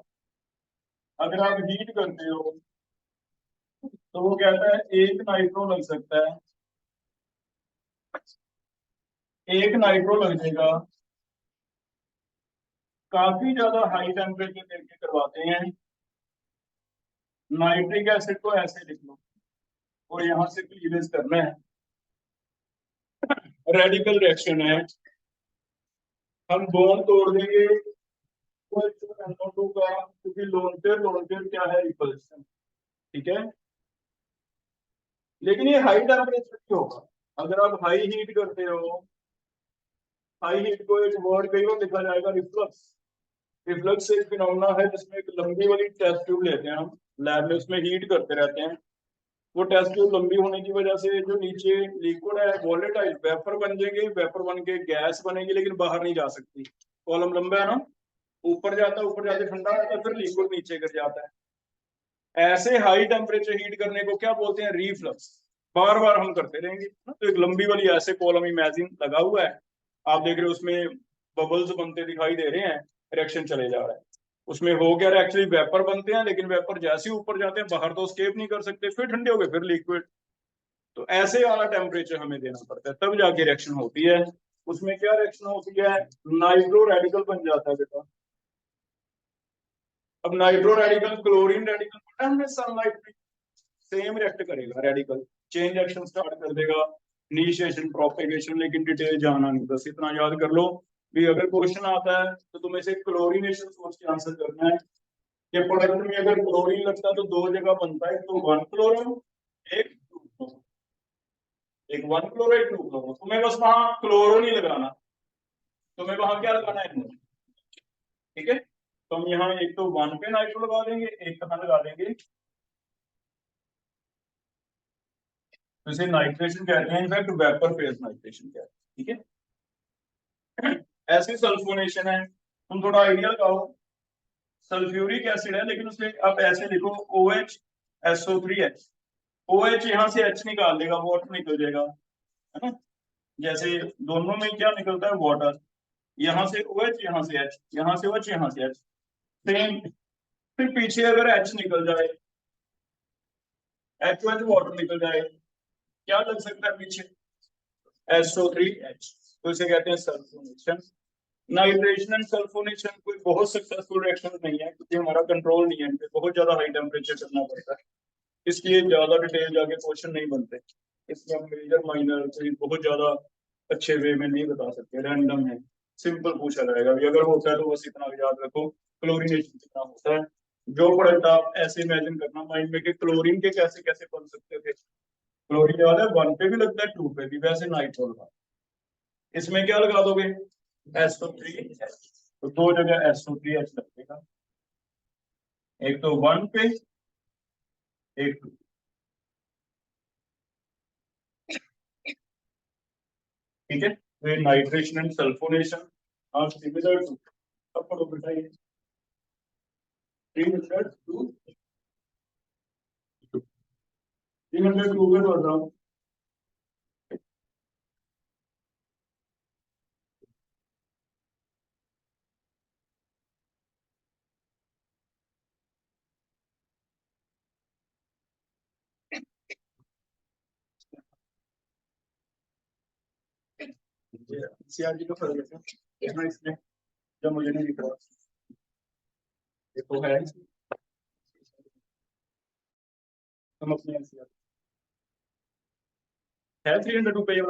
अगर आप हीट करते हो तो वो कहता है एक नाइट्रो लग सकता है, एक नाइट्रो लग जाएगा। काफी ज्यादा हाई टेम्परेचर देके करवाते हैं। नाइट्रिक एसिड को ऐसे लिख लो और यहां से क्लीवेज करना है। रेडिकल रिएक्शन है, हम बॉन्ड तोड़ देंगे NO2 का, क्योंकि लोन पेयर क्या है रिपल्शन, ठीक है। लेकिन ये हाई टेम्परेचर की होगा। अगर आप हाई हीट करते हो, हाई हीट को एक वर्ड कई बार लिखा जाएगा रिफ्लक्स। रिफ्लक्स एक फिनोमेना है जिसमें एक लंबी वाली टेस्ट ट्यूब लेते हैं हम लैब में, उसमें हीट करते रहते हैं। वो टेस्ट ट्यूब लंबी होने की वजह से जो नीचे लिक्विड है वोलेटाइल वेपर बन जाएंगे, वेपर बन के गैस बनेगी लेकिन बाहर नहीं जा सकती। कॉलम लंबा है ना, ऊपर जाता है, ऊपर जाके ठंडा होता है, फिर लिक्विड नीचे गिर जाता है। ऐसे हाई टेम्परेचर हीट करने को क्या बोलते हैं? रीफ्लक्स। बार बार हम करते रहेंगे। तो एक लंबी वाली ऐसे कॉलम इमेजिन लगा हुआ है, आप देख रहे हो उसमें बबल्स बनते दिखाई दे रहे हैं, रिएक्शन चले जा रहा है। उसमें हो क्या रहा है, एक्चुअली वेपर बनते हैं, लेकिन वेपर जैसे ही ऊपर जाते हैं बाहर तो स्केप नहीं कर सकते, फिर ठंडे हो गए, फिर लिक्विड। तो ऐसे वाला टेम्परेचर हमें देना पड़ता है, तब जाके रिएक्शन होती है। उसमें क्या रिएक्शन होती है? नाइट्रो रेडिकल बन जाता है बेटा। अब नाइट्रो रेडिकल क्लोरीन रेडिकल पता है हमने, सनलाइट में सेम रिएक्ट करेगा, रेडिकल चेन रिएक्शन स्टार्ट कर देगा, इनिशिएशन प्रोपेगेशन, लेकिन डिटेल जाना नहीं, बस इतना याद कर लो भी अगर क्वेश्चन आता है तो तुम्हें से क्लोरीनेशन सोच के आंसर करना है कि प्रोडक्ट में अगर क्लोरीन लगता है तो दो जगह बनता है, तो वन क्लोरो एक टू क्लोरो, एक वन क्लोरो एक टू क्लोरो। तुम्हें बस वहां क्लोरो नहीं लगाना, तुम्हें वहां क्या लगाना है, ठीक है। तो हम यहाँ एक तो वन पे नाइट्रो लगा देंगे, एक कहाँ लगा देंगे, तो इसे नाइट्रेशन कहते हैं, इनफैक्ट वेपर फेज नाइट्रेशन कहते हैं, ठीक है। ऐसे सल्फोनेशन है, तुम थोड़ा आइडिया लगाओ। सल्फ्यूरिक एसिड है लेकिन उसे आप ऐसे लिखो OH SO3H। OH यहाँ से H निकाल देगा, वाटर निकल जाएगा, है ना। जैसे दोनों में क्या निकलता है, वाटर। यहाँ से OH, यहाँ से H, यहाँ से OH, यहाँ से H, सेम। फिर पीछे अगर H निकल जाए, HOH वाटर निकल जाए, क्या लग सकता है पीछे? SO3H। तो इसे कहते हैं सल्फोनेशन। नाइट्रेशन एंड सल्फोनेशन कोई बहुत सक्सेसफुल रिएक्शन नहीं है, क्योंकि हमारा कंट्रोल नहीं है, बहुत ज्यादा हाई टेम्परेचर करना पड़ता है, इसलिए ज्यादा डिटेल जाके क्वेश्चन नहीं बनते। इसमें हम मेजर माइनर कोई बहुत ज्यादा अच्छे वे में नहीं बता सकते, रैंडम है, सिंपल पूछा जाएगा। अगर होता है तो बस इतना याद रखो क्लोरीनेशन कितना होता है। जो प्रोडक्ट आप ऐसे इमेजिन करना माइंड में कि क्लोरीन के कैसे कैसे बन सकते थे। क्लोरीन याद है, वन पे भी लगता है, टू पे भी, वैसे नाइट्रो लगा। इसमें क्या लगा दोगे? SO3H। तो दो जगह SO3H लगेगा, एक तो वन पे, एक टू। ठीक है, तो nitration and sulphonation are similar to, अब पढ़ो बेटा ये 302 302 पे पढ़ रहा हूँ। सीआरटी का फर्क है इसमें, इसमें जब मुझे नहीं दिख रहा, देखो है हम अपने है 302 पे ये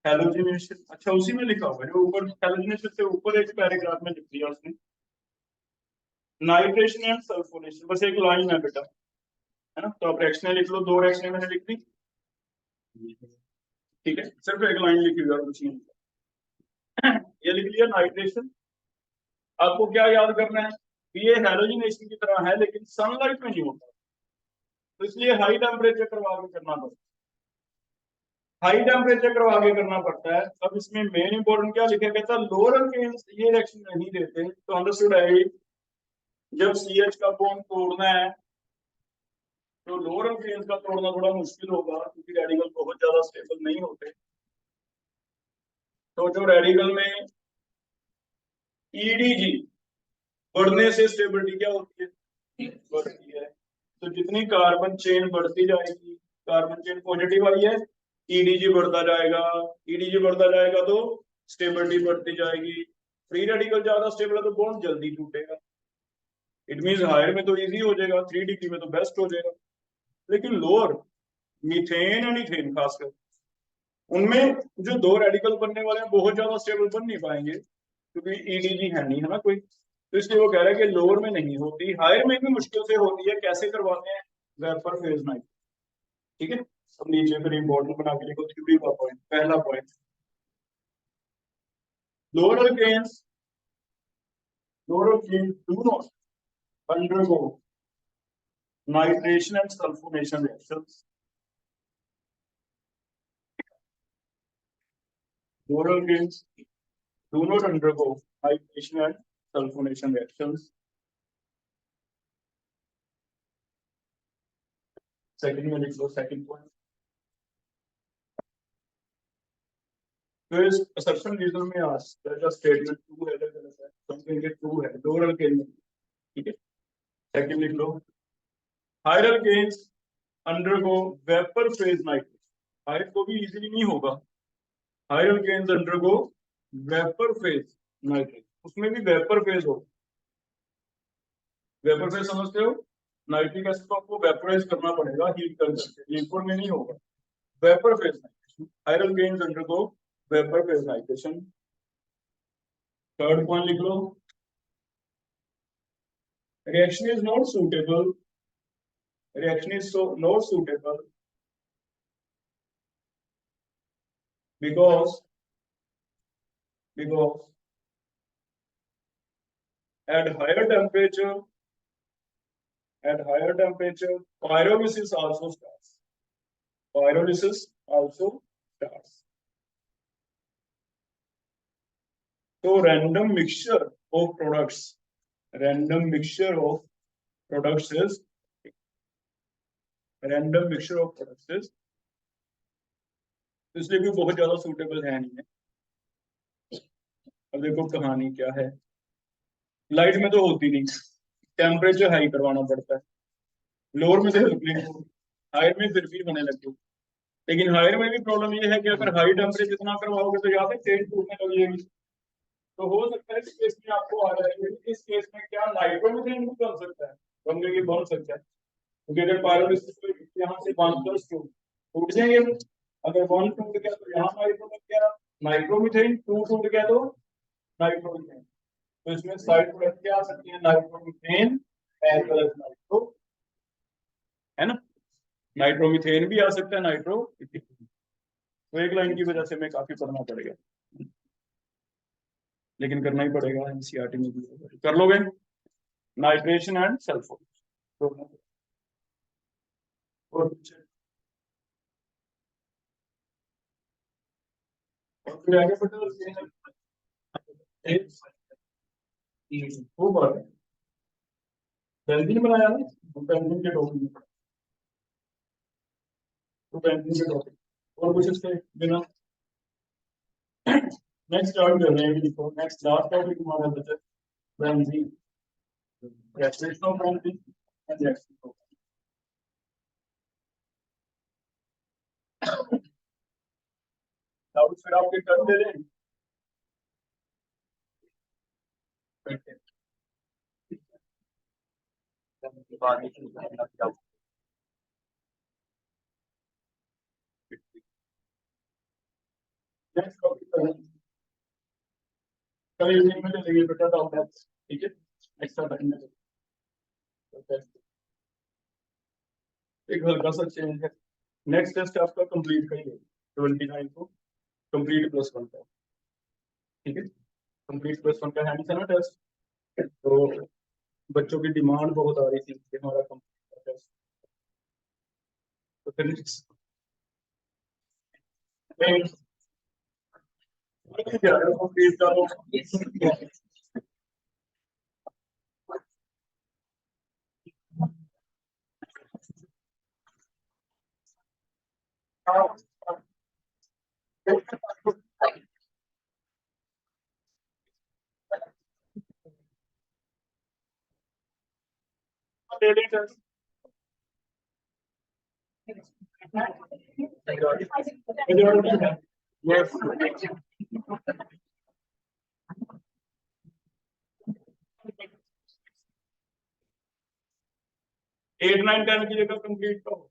हैलोजिनेशन। अच्छा उसी में लिखा हुआ है जो ऊपर, हैलोजिनेशन से ऊपर एक पैराग्राफ में लिख दिया उसने, नाइट्रेशन एंड सल्फोनेशन, बस एक लाइन है बेटा, है ना। तो आप रिएक्शन लिख लो, दो रिएक्शन मैंने लिख दी। ठीक है, सिर्फ एक लाइन लिखी हुई है और कुछ नहीं। ये लिख लिया नाइट्रेशन। आपको क्या याद करना है कि ये हैलोजिनेशन की तरह है लेकिन सनलाइट में नहीं होता, तो इसलिए हाई टेम्परेचर करवा के करना पड़ता है। हाई टेम्परेचर करवा के करना पड़ता है। अब इसमें मेन इंपॉर्टेंट क्या लिखा गया था, लोअर अल्केन्स ये रिएक्शन नहीं देते, तो अंडरस्टूड है जब CH का बॉन्ड तोड़ना है तो लोअर अल्केन्स का तोड़ना थोड़ा मुश्किल होगा क्योंकि रेडिकल बहुत ज्यादा स्टेबल नहीं होते। तो जो रेडिकल में EDG बढ़ने से स्टेबिलिटी क्या होती है, बढ़ती है। तो जितनी कार्बन चेन बढ़ती जाएगी, कार्बन चेन पॉजिटिव आई है, EDG बढ़ता जाएगा, EDG बढ़ता जाएगा तो स्टेबिलिटी बढ़ती जाएगी। फ्री रेडिकल ज्यादा स्टेबल है तो बॉन्ड जल्दी टूटेगा। इट मीन हायर में तो इजी हो जाएगा, 3 डिग्री में तो बेस्ट हो जाएगा, लेकिन लोअर मीथेन और इथेन खासकर उनमें जो दो रेडिकल बनने वाले हैं बहुत ज्यादा स्टेबल बन नहीं पाएंगे क्योंकि EDG है नहीं, है ना कोई, तो इसलिए वो कह रहा है कि लोअर में नहीं होती, हायर में भी मुश्किल से होती है। कैसे करवाते हैं, वेपर फेज नाइट। ठीक है, अब नीचे फिर इंपॉर्टेंट बना के लिखो थ्योरी का पॉइंट। पहला point, lower alkanes do not undergo nitration and sulphonation reactions. Lower alkanes do not undergo nitration and sulfonation reactions. Second में लिख लो second point. तो इस assertion reason में आज का statement true है या गलत है, तो हम कहेंगे true है, lower alkane में, ठीक है। Second लिख लो, higher alkanes undergo vapor phase nitration. higher को भी easily नहीं होगा, higher alkanes undergo vapor phase nitration, उसमें भी vapor phase होगा। वेपर फेज समझते हो, नाइट्रिक एसिड को आपको वेपराइज करना पड़ेगा हीट करके, लिक्विड में नहीं होगा। Vapour phase nitration, higher alkanes undergo vapour phase nitration. Third point लिख लो, reaction is not suitable, reaction is not suitable because at higher temperature pyrolysis also starts. Pyrolysis also starts. So random mixture of products is इसलिए भी बहुत ज्यादा suitable है नहीं है। अब देखो कहानी क्या है, लाइट में तो होती नहीं, टेम्परेचर हाई करवाना पड़ता है, लोअर में तो हायर में फिर भी होने लगती है। लेकिन हायर में भी प्रॉब्लम ये है कि अगर हाई टेम्परेचर जितना करवाओगे तो यहाँ पे चेंज टूटने लगेगी। तो हो सकता है कि इसमें आपको आ जाएगा, इस केस में क्या नाइट्रोमीथेन भी बन सकता है, बनने की बन सकता है, क्योंकि अगर पायरोलिसिस यहाँ से 1+2 टूट जाएंगे, अगर 1 टूट गया तो यहाँ नाइट्रो लग गया, नाइट्रोमीथेन 2 टूट गया तो नाइट्रोमीथेन, तो इसमें साइड प्रोडक्ट क्या आ सकती है, nitromethane as well as nitro, है ना, नाइट्रोमीथेन भी आ सकता है, नाइट्रो। तो एक लाइन की वजह से मैं काफी पढ़ना पड़ेगा, लेकिन करना ही पड़ेगा, एनसीईआरटी में भी कर लोगे। नाइट्रेशन एंड सल्फर और फिर आगे बढ़ते वो बात है, बेंजीन बनाया ना, बेंजीन के टॉपिक, तो बेंजीन के टॉपिक और कुछ इसके बिना नेक्स्ट स्टार्ट कर रहे हैं। देखो नेक्स्ट लास्ट टॉपिक हमारा बचा benzene, respiration of benzene and reaction of doubts फिर आपके कर दे रहे हैं। नेक्स्ट टॉपिक कल इवनिंग में चलेंगे बेटा डाउट है, ठीक है, एक्स्ट्रा टाइम में एक हल्का सा चेंज है। नेक्स्ट टेस्ट आपका कंप्लीट करिए 29 को कंप्लीट +1 का, ठीक है। कंप्लीट +1 का है नहीं था ना टेस्ट, तो बच्चों की डिमांड बहुत आ रही थी कि हमारा कंप्लीट का टेस्ट, तो फिर कंप्लीट का डेली टेस्ट यस 8 9 10 की जगह कंप्लीट का हो,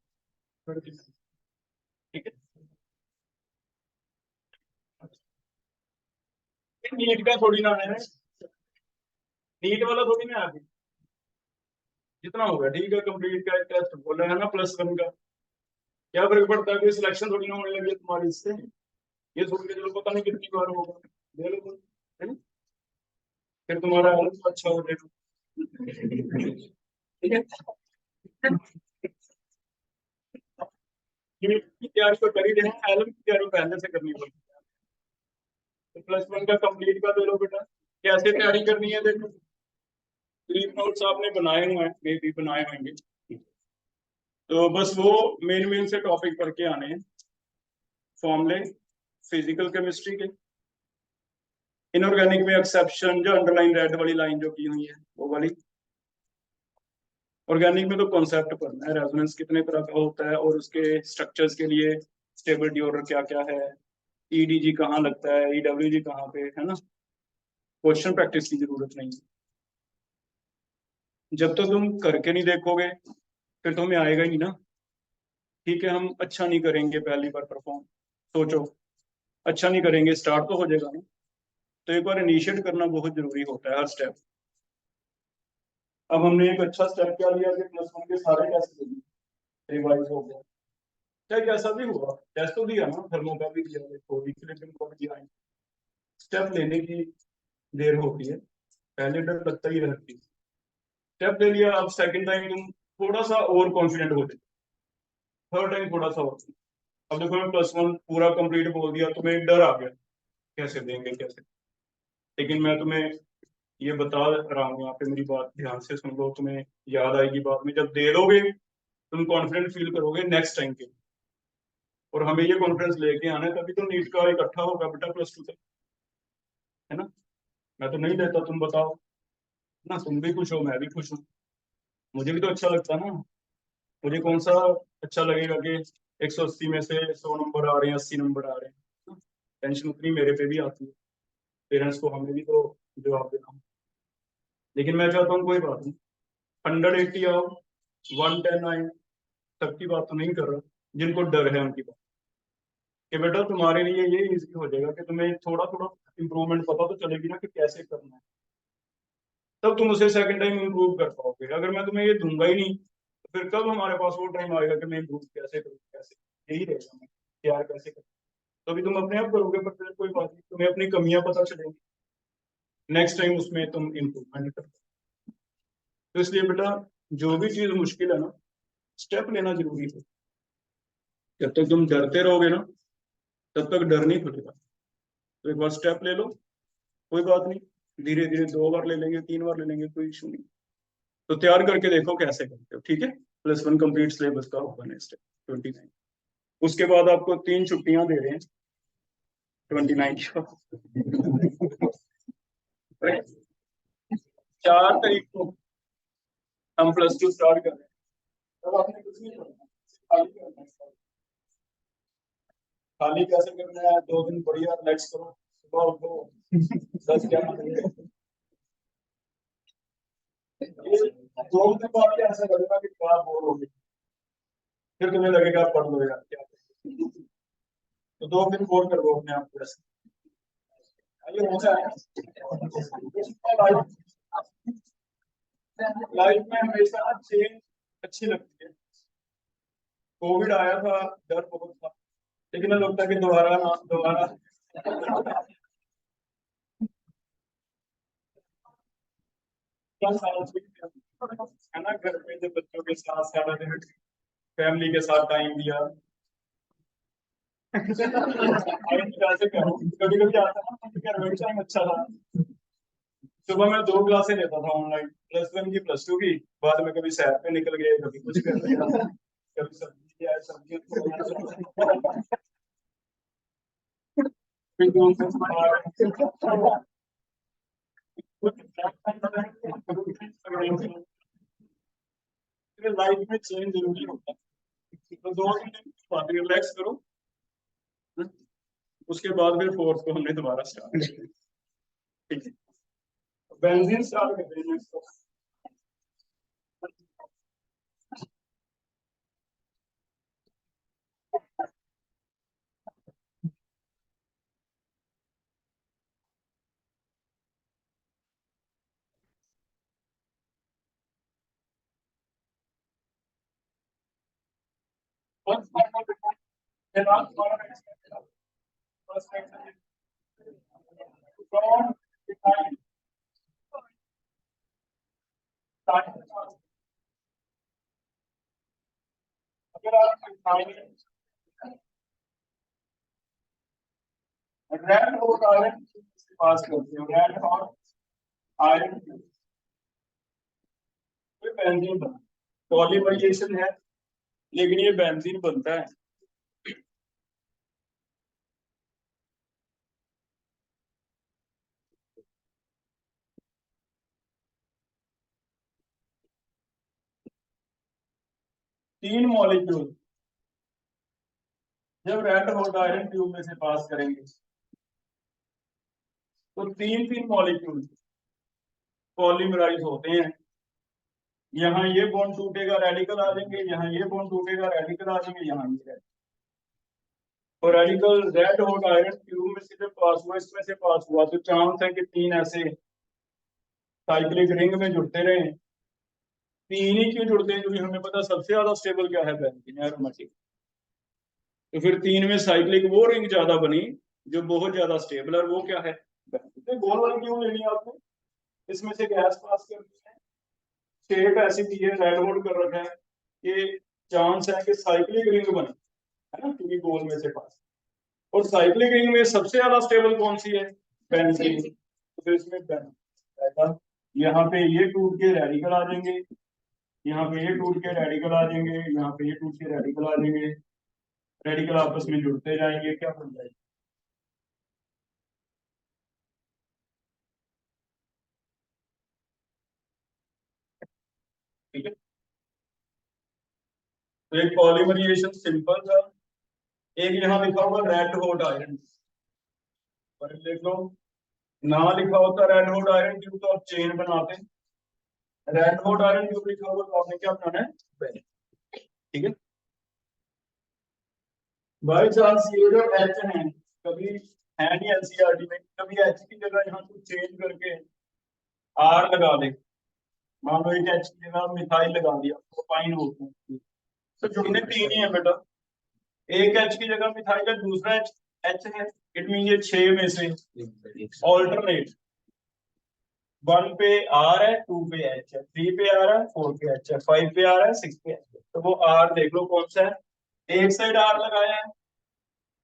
ठीक है। नीट का थोड़ी ना है, नीट वाला थोड़ी ना है, जितना होगा ठीक है। कंप्लीट का एक टेस्ट बोला है ना +1 का, क्या फर्क पड़ता है, कोई सिलेक्शन थोड़ी ना होने लगी है तुम्हारी इससे, ये सोच के चलो पता नहीं कितनी बार होगा, दे लो तुम, है ना? फिर तुम्हारा हेल्थ अच्छा हो जाएगा, ठीक है। नीट की तैयारी तो कर ही रहे हैं, एलएम की तैयारी पहले से करनी पड़ती है। तो +1 का कंप्लीट का दे लो बेटा, कैसे तैयारी करनी है देखो, ब्रीफ नोट्स आपने बनाए हुए हैं, मे भी बनाए होंगे, तो बस वो मेन मेन से टॉपिक पढ़ के आने हैं। फॉर्मूले फिजिकल केमिस्ट्री के, इनऑर्गेनिक में एक्सेप्शन, जो अंडरलाइन रेड वाली लाइन जो की हुई है वो वाली। ऑर्गेनिक में तो कॉन्सेप्ट पढ़ना है, रेजोनेंस कितने तरह का होता है और उसके स्ट्रक्चर्स के लिए स्टेबिलिटी ऑर्डर क्या क्या है, ईडीजी कहाँ लगता है, ईडब्ल्यूजी कहाँ पे है ना। क्वेश्चन प्रैक्टिस की जरूरत नहीं है, जब तक तुम करके नहीं देखोगे फिर तुम्हें आएगा ही नहीं ना। ठीक है, हम अच्छा नहीं करेंगे पहली बार परफॉर्म, सोचो अच्छा नहीं करेंगे, स्टार्ट तो हो जाएगा ना। तो एक बार इनिशिएट करना बहुत जरूरी होता है हर स्टेप। अब हमने एक अच्छा स्टेप क्या लिया कि +1 के सारे टेस्ट रिवाइज हो गया, चाहे कैसा भी हुआ, टेस्ट तो दिया ना, थर्मो का भी दिया, देखो इक्विलिब्रियम का भी दिया। स्टेप लेने की देर होती है, पहले डर लगता ही रहती है, स्टेप ले लिया, अब सेकंड टाइम तुम थोड़ा सा और कॉन्फिडेंट हो जाए, थर्ड टाइम थोड़ा सा और। अब देखो मैं +1 पूरा कंप्लीट बोल दिया, तुम्हें एक डर आ गया कैसे देंगे कैसे, लेकिन मैं तुम्हें ये बता रहा हूँ यहाँ पे, मेरी बात ध्यान से सुन लो, तुम्हें याद आएगी बाद में, जब दे लोगे तुम कॉन्फिडेंट फील करोगे नेक्स्ट टाइम के। और हमें ये कॉन्फिडेंस लेके आना है, तभी तो नीट का इकट्ठा होगा बेटा +2 तक, है ना। मैं तो नहीं लेता, तुम बताओ ना, तुम भी खुश हो मैं भी खुश हूँ, मुझे भी तो अच्छा लगता है ना। मुझे कौन सा अच्छा लगेगा कि 180 में से 100 नंबर आ रहे हैं, 80 नंबर आ रहे हैं, टेंशन उतनी मेरे पे भी आती है, पेरेंट्स को हमें भी तो जवाब देना। लेकिन मैं चाहता हूँ कोई बात नहीं, 180 आओ 110 आए, सबकी बात तो नहीं कर रहा, जिनको डर है उनकी बात, कि बेटा तुम्हारे लिए ये इजी हो जाएगा कि तुम्हें थोड़ा थोड़ा इंप्रूवमेंट पता तो चलेगी ना कि कैसे करना है, तब तुम उसे सेकंड टाइम इंप्रूव कर पाओगे। अगर मैं तुम्हें ये दूंगा ही नहीं तो फिर कब हमारे पास वो टाइम आएगा कि मैं इंप्रूव कैसे करूँ, कैसे, यही रहेगा मैं तैयार कैसे करूँ, तो अभी तुम अपने आप करोगे, पर फिर कोई बात नहीं, तुम्हें अपनी कमियां पता चलेंगी, नेक्स्ट टाइम उसमें तुम इंप्रूवमेंट करो। तो इसलिए बेटा जो भी चीज मुश्किल है ना, स्टेप लेना जरूरी है। जब तक तुम डरते रहोगे ना तब तक डर नहीं खुलेगा, तो एक बार स्टेप ले लो, कोई बात नहीं, धीरे धीरे 2 बार ले लेंगे, 3 बार ले लेंगे, कोई इशू नहीं। तो तैयार करके देखो कैसे करते हो, ठीक है। +1 कंप्लीट सिलेबस का होगा नेक्स्ट 29, उसके बाद आपको 3 छुट्टियां दे रहे हैं 29 को, 4 तारीख को हम +2 स्टार्ट कर रहे हैं, तब आपने कुछ नहीं करना, खाली करना है। खाली कैसे करना है, 2 दिन बढ़िया रिलैक्स करो, सुबह उठो 10 11 बजे, ये 2 दिन बाद ऐसा लगेगा कि क्या बोर हो गए, फिर तुम्हें लगेगा पढ़ लो यार क्या, तो 2 दिन बोर कर दो अपने आप को ऐसे, ये होता है लाइफ में हमेशा चेंज अच्छी लगती है। कोविड आया था, डर बहुत था, लेकिन लगता है कि दोबारा ना दोबारा क्या साल है ना, घर पे जब बच्चों के साथ सारा दिन फैमिली के साथ टाइम दिया। कैसे करूं, कभी कभी आता है ना घर में टाइम अच्छा था। सुबह मैं 2 क्लासें लेता था ऑनलाइन, +1 की +2 की। बाद में कभी सैर पे निकल गए, कभी कुछ कर लिया, कभी सब्जी या सब्जी फिर दोस्त बना रहे। लाइफ में चेंज जरूरी होता है, तो 2 दिन बाद रिलैक्स करो, उसके बाद फिर फोर्थ को हमने दोबारा स्टार्ट। ठीक है, बेंजीन स्टार्ट करते हैं इसको। अगर आप रेड और आयरन पास करते हो, रेड और आयरन बेंजीन बना, पॉलीमराइजेशन है लेकिन ये बेंजीन बनता है। 3 मॉलिक्यूल जब रेड हॉट आयरन ट्यूब में से पास करेंगे तो 3 3 मॉलिक्यूल पॉलीमराइज होते हैं। यहाँ ये बॉन्ड टूटेगा, रेडिकल आ जाएंगे, यहाँ ये बॉन्ड टूटेगा, रेडिकल आ जाएंगे, यहाँ ये और radical red hot iron tube में से जब पास हुआ, इसमें से पास हुआ, तो चांस है कि 3 ऐसे साइक्लिक रिंग में जुड़ते रहे। 3 ही क्यों जुड़ते हैं, क्योंकि हमें पता सबसे ज्यादा स्टेबल क्या है, बेंजीन एरोमेटिक। तो फिर 3 में साइक्लिक वो रिंग ज्यादा बनी जो बहुत ज्यादा स्टेबल है, और वो क्या है, बेंजीन। तो गोल वाली क्यों लेनी है आपने, इसमें से गैस पास करनी है, स्टेट ऐसी दी है, रेड हॉट कर रखा है, कि चांस है कि साइक्लिक रिंग बने, है ना, क्योंकि गोल में से पास। और साइक्लिक रिंग में सबसे ज्यादा स्टेबल कौन सी है, बेंजीन। तो फिर इसमें बेंजीन, यहाँ पे ये टूट के रेडिकल आ जाएंगे, यहाँ पे ये टूट के रेडिकल आ जाएंगे, यहाँ पे ये टूट के रेडिकल आ जाएंगे, रेडिकल आपस में जुड़ते जाएंगे, क्या बन जाएगा। ठीक है, तो एक पॉलीमराइजेशन सिंपल था, एक यहाँ लिखा होगा रेड हॉट आयरन, पर देख लो ना लिखा होता रेड हॉट आयरन ट्यूब तो आप चेन बनाते, रेड हॉट आयरन ट्यूब लिखा होगा तो आपने क्या बनाना है, ठीक है। बाई चांस ये जो एच है, कभी है नहीं एनसीईआरटी में, कभी एच की जगह यहाँ कुछ चेंज करके आर लगा दे, मान लो एक एच की जगह मिथाइल लगा दिया, प्रोपाइन होता है। तो जुड़ने 3 ही है बेटा, एक एच की जगह मिथाइल है, दूसरा एच एच है, इट मीन ये 6 में से ऑल्टरनेट, 1 पे आर है, 2 पे एच है, 3 पे आर है, 4 पे एच है, 5 पे आर है, 6 पे एच है। तो वो आर देख लो कौन सा है, एक साइड आर लगाया है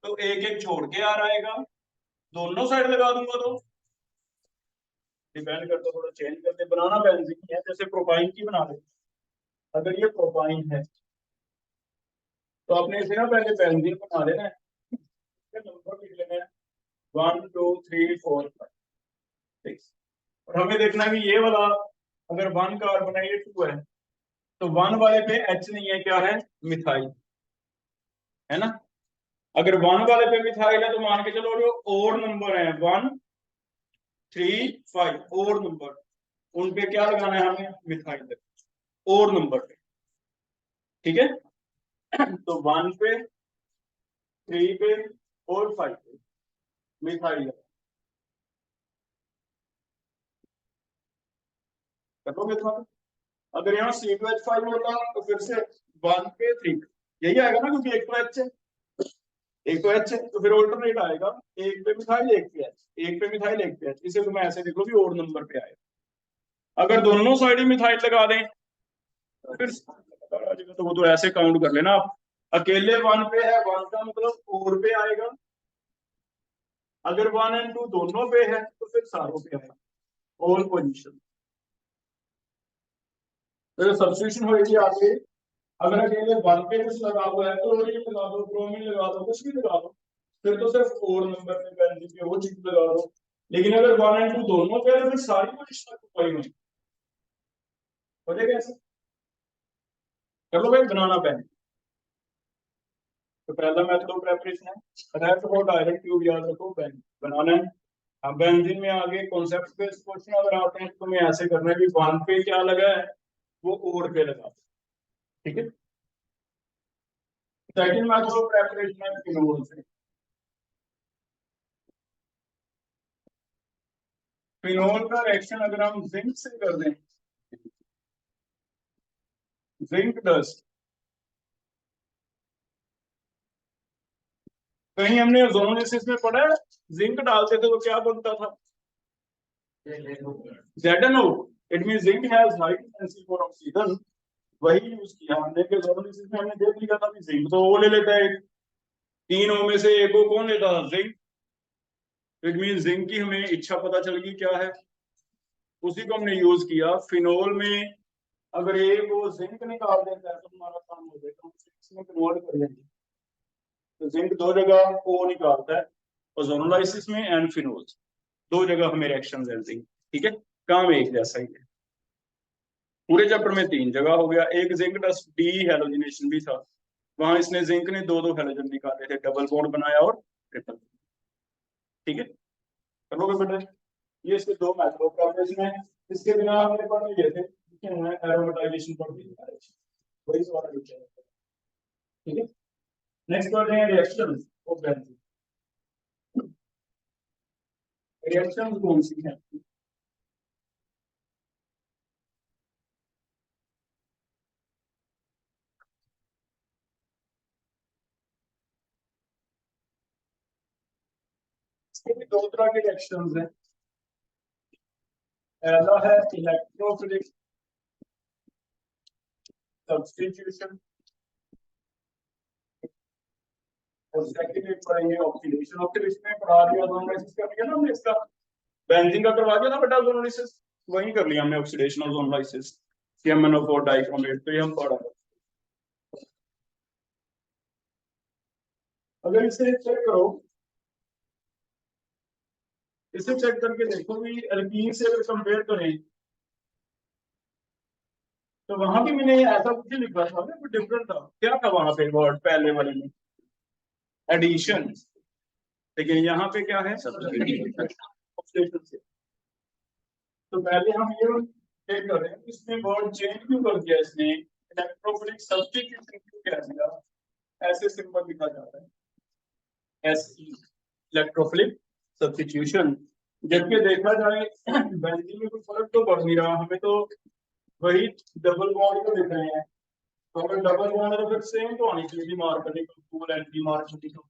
तो एक एक छोड़ के आर आएगा, दोनों साइड लगा दूंगा तो डिपेंड करता, थोड़ा चेंज करके बनाना बेंजीन है, जैसे प्रोपाइन की बना दे। अगर ये प्रोपाइन है तो आपने इसे ना पहले बेंजीन बना लेना है, नंबर लिख लेना है 1 2 3 4 5 6। और हमें देखना है कि ये वाला अगर 1 कार्बन है, ये 2 है, तो 1 वाले पे एच नहीं है, क्या है, मिथाइल, है ना। अगर 1 वाले पे मिथाइल है तो मान के चलो जो और नंबर है 1 3 5 और नंबर, उन पे क्या लगाना है हमें, मिथाइल और नंबर पे, ठीक है। तो 1 पे, 3 पे और 5 पे मिथाइल करोगे तो। अगर यहाँ C2H5 होता तो फिर से 1 पे 3 यही आएगा ना, क्योंकि एक तो एच है, एक तो एच है, तो फिर ऑल्टरनेट आएगा, एक पे मिथाइल एक पे एच, एक पे मिथाइल एक पे एच, इसे तो मैं ऐसे लिख लो भी ओड नंबर पे आएगा। अगर दोनों साइड ही मिथाइल लगा दें तो फिर आ जाएगा, तो वो तो ऐसे काउंट कर लेना आप। अकेले वन पे है, वन का मतलब ओड पे आएगा, अगर वन एंड टू दोनों पे है तो फिर सारों पे आएगा, ऑल पोजीशन। तो सब्स्टिट्यूशन होगी आगे, अगर अकेले वन पे कुछ लगा हुआ है, क्लोरीन लगा दो, ब्रोमीन लगा दो, कुछ भी लगा दो, फिर तो सिर्फ कोड नंबर पे बेंजीन पे वो चीज लगा दो। लेकिन अगर वन एंड टू दोनों पे है तो फिर सारी पोजीशन कोई नहीं हो जाएगा ऐसे। चलो भाई बनाना पेन। तो पहला मेथड ऑफ प्रेपरेशन है रैप और डायरेक्ट ट्यूब, याद रखो पेन बनाना है। अब बेंजीन में आगे कॉन्सेप्ट बेस्ड क्वेश्चन अगर आते हैं तो तुम्हें ऐसे करना है कि वन पे क्या लगा है वो और पे लगा, ठीक है। सेकंड मेथड ऑफ प्रेपरेशन है फिनोल से। फिनोल का रिएक्शन अगर हम जिंक से कर दें, जिंक डस्ट, कहीं हमने ओजोनोलिसिस में पढ़ा है जिंक डालते थे तो क्या बनता था, ZnO, it mean zinc has high tendency for oxygen. वही यूज किया हमने कि ओजोनोलिसिस में हमने देख लिया था कि जिंक तो वो ले लेता है, तीन ओ में से एक को कौन लेता था, जिंक। इट मीन जिंक की हमें इच्छा पता चल गई क्या है, उसी को हमने यूज किया फिनोल में। अगर एक वो जिंक निकाल देता है तो हमारा काम हो जाएगा, हम इसमें कन्वर्ट कर लेंगे। तो जिंक दो जगह ओ निकालता है, ओजोनोलाइसिस में एंड फिनोल्स, दो जगह हमें रिएक्शन है जिंक, ठीक है। काम एक जैसा ही है, पूरे चैप्टर में तीन जगह हो गया। एक जिंक डस्ट डी हेलोजिनेशन भी था, वहां इसने जिंक ने दो दो हेलोजन निकाले थे, डबल बॉन्ड बनाया और ट्रिपल, ठीक है। करोगे बेटा, ये इसके दो मेथड ऑफ प्रिपरेशन है। इसके बिना हमने पढ़ लिए थे एरोमेटाइजेशन पढ़ ली, वही सवाल पूछा है, ठीक है। नेक्स्ट पढ़ रहे हैं रिएक्शन ऑफ बेंजीन। रिएक्शन कौन सी है, इसके भी दो तरह के रिएक्शंस हैं। पहला है इलेक्ट्रोफिलिक सब्स्टिट्यूशन और सेकंड एक पढ़ेंगे ऑक्सीडेशन। ऑक्सीडेशन में पढ़ा दिया ओजोनोलाइसिस कर लिया ना हमने, इसका बेंजीन का करवा दिया था बेटा ओजोनोलाइसिस, वही कर लिया हमने ऑक्सीडेशन और ओजोनोलाइसिस, CmNO4 डाइक्रोमेट, तो ये हम पढ़ा। अगर इसे चेक करो, इसे चेक करके देखो भी एल्कीन से अगर कंपेयर करें तो वहां भी मैंने ऐसा कुछ लिखा था ना, कुछ डिफरेंट था, क्या था वहां पे वर्ड पहले वाले में, एडिशन, लेकिन यहाँ पे क्या है ऑक्सीडेशन से। तो पहले हम ये चेक कर रहे हैं इसमें वर्ड चेंज क्यों कर दिया इसने, इलेक्ट्रोफिलिक सब्स्टिट्यूशन क्यों कह दिया, ऐसे सिंपल लिखा जाता है SE, इलेक्ट्रोफिलिक सब्स्टिट्यूशन। जबकि देखा जाए बेंजीन में कोई फर्क तो पड़ नहीं रहा हमें, तो वही डबल बॉन्ड को दिख रहे हैं, तो अगर डबल बॉन्ड है तो फिर सेम तो आनी चाहिए मार्क करने को, टू एंटी मार्क करने को,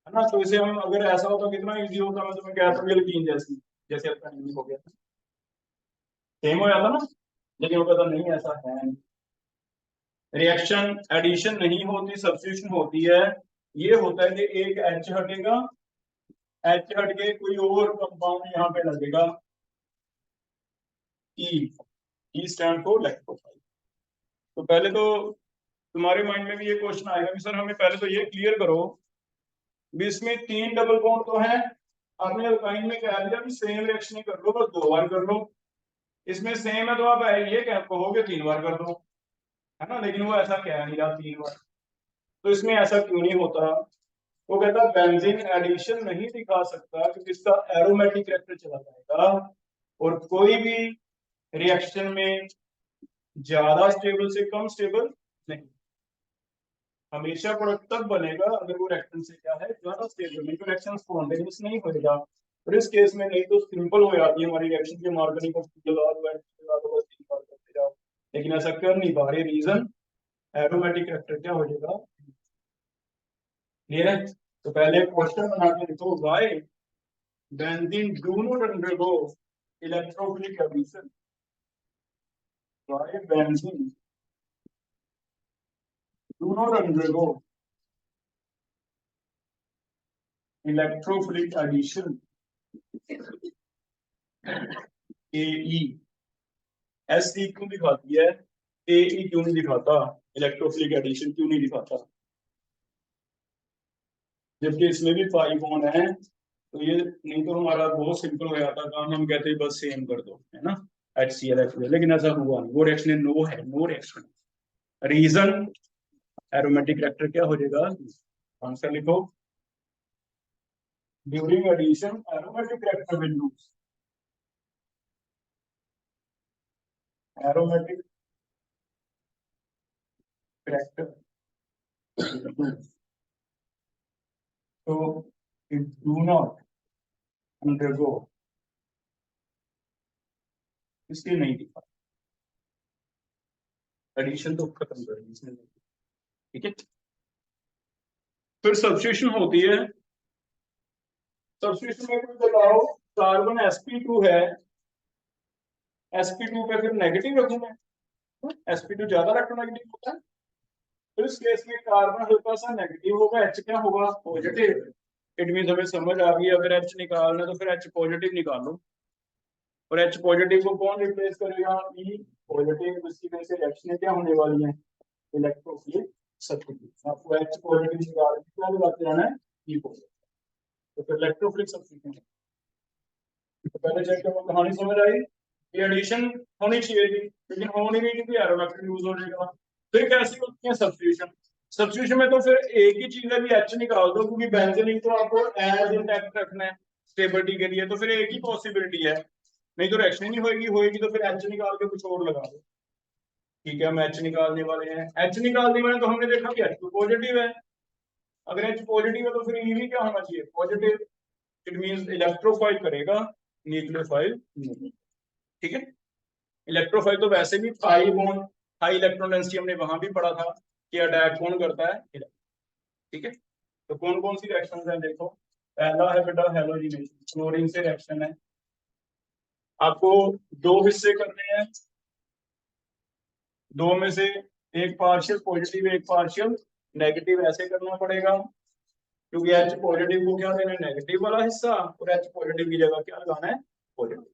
है ना। तो इसे हम अगर ऐसा होता कितना इजी होता, मैं तुम्हें कहता हूँ तीन जैसी, जैसे आपका नहीं हो गया सेम हो जाता ना, लेकिन वो कहता नहीं ऐसा है। रिएक्शन एडिशन नहीं होती, सब्स्टिट्यूशन होती है। ये होता है कि एक एच हटेगा, एच हट के कोई और कंपाउंड यहाँ पे लगेगा, ई स्टैंड फॉर इलेक्ट्रोफाइल। तो पहले तो तुम्हारे माइंड में भी ये क्वेश्चन आएगा कि सर हमें पहले तो ये क्लियर करो भी इसमें तीन डबल बॉन्ड तो है, आपने अल्काइन में कह दिया कि सेम रिएक्शन ही कर लो, बस दो बार कर लो। इसमें सेम है तो आप ये कह कहोगे तीन बार कर दो, है ना, लेकिन वो ऐसा कह नहीं रहा तीन बार। तो इसमें ऐसा क्यों नहीं होता, वो कहता बेंजीन एडिशन नहीं दिखा सकता क्योंकि इसका एरोमेटिक कैरेक्टर चला जाएगा, और कोई भी रिएक्शन में ज्यादा स्टेबल से कम स्टेबल नहीं, हमेशा प्रोडक्ट तब बनेगा अगर वो रिएक्शन से क्या है ज्यादा स्टेबल, नहीं तो रिएक्शन स्पॉन्टेनियस नहीं होगा। और इस केस में नहीं तो सिंपल हो जाती है हमारी रिएक्शन के मार्करिंग को लगा दो बस तीन बार करते जाओ, लेकिन ऐसा कर नहीं पा रहे, रीजन एरोमेटिक कैरेक्टर क्या हो जाएगा। क्लियर है? तो पहले क्वेश्चन बना के लिखो, why benzene do not undergo electrophilic addition. Why benzene do not undergo electrophilic addition AE। SE क्यों दिखाती है, AE क्यों नहीं दिखाता, इलेक्ट्रोफिलिक एडिशन क्यों नहीं दिखाता, जबकि इसमें भी 5 बॉन्ड है। तो ये नहीं तो हमारा बहुत सिंपल हो जाता काम, हम कहते हैं बस सेम कर दो, है ना, HCl HCl, लेकिन ऐसा हुआ नहीं, वो रिएक्शन नो है, no reaction. Reason aromatic reactor क्या हो जाएगा, आंसर लिखो, during addition aromatic reactor will lose, aromatic reactor, so it do not undergo, इसलिए नहीं दिखा, एडिशन तो खत्म कर दी इसने, ठीक है। फिर सब्स्टिट्यूशन होती है, सब्स्टिट्यूशन में कुछ बताओ, कार्बन sp2 है, sp2 पे फिर नेगेटिव रखूंगा, sp2 ज्यादा इलेक्ट्रोनेगेटिव होता है, तो इस केस में कार्बन हल्का सा नेगेटिव होगा, H क्या होगा, पॉजिटिव। इट मीन हमें समझ आ गई, अगर H निकालना है तो फिर H पॉजिटिव निकालो, और H पॉजिटिव को कौन रिप्लेस करेगा, E पॉजिटिव, इसकी वजह से रिएक्शन क्या होने वाली है, इलेक्ट्रोफिलिक सब्स्टिट्यूशन। आपको H पॉजिटिव निकाल के क्या लगाते रहना है, E पॉजिटिव, तो फिर इलेक्ट्रोफिलिक सब्स्टिट्यूशन। तो पहले चेक करो, कहानी समझ आई, ये एडिशन होनी चाहिए थी लेकिन हो नहीं रही क्योंकि एरोमेटिक यूज हो जाएगा। फिर कैसे होती है सब्स्टिट्यूशन, सब्स्टिट्यूशन में तो फिर एक ही चीज है भी H निकाल दो, क्योंकि बेंजीन तो आपको एज इंटैक्ट रखना है स्टेबिलिटी के लिए, तो फिर एक ही पॉसिबिलिटी है, नहीं तो रिएक्शन ही नहीं होगी, होगी तो फिर H निकाल के कुछ और लगा दो। ठीक है, हम H निकालने वाले हैं, H निकालने वाले तो हमने देखा कि H पॉजिटिव है, अगर H पॉजिटिव है तो फिर E भी क्या होना चाहिए, पॉजिटिव, इट मींस इलेक्ट्रोफाइल करेगा, न्यूक्लियोफाइल नहीं। ठीक है, इलेक्ट्रोफाइल तो वैसे भी high bond, high electron density हमने वहां भी पढ़ा था कि अटैक कौन करता है, ठीक है। तो कौन कौन सी रिएक्शंस हैं देखो, पहला है बेटा हैलोजिनेशन, क्लोरीन से रिएक्शन है, आपको दो हिस्से करने हैं, दो में से एक पार्शियल पॉजिटिव एक पार्शियल नेगेटिव, ऐसे करना पड़ेगा, क्योंकि H पॉजिटिव को क्या देना है, नेगेटिव वाला हिस्सा, और H पॉजिटिव की जगह क्या लगाना है, पॉजिटिव।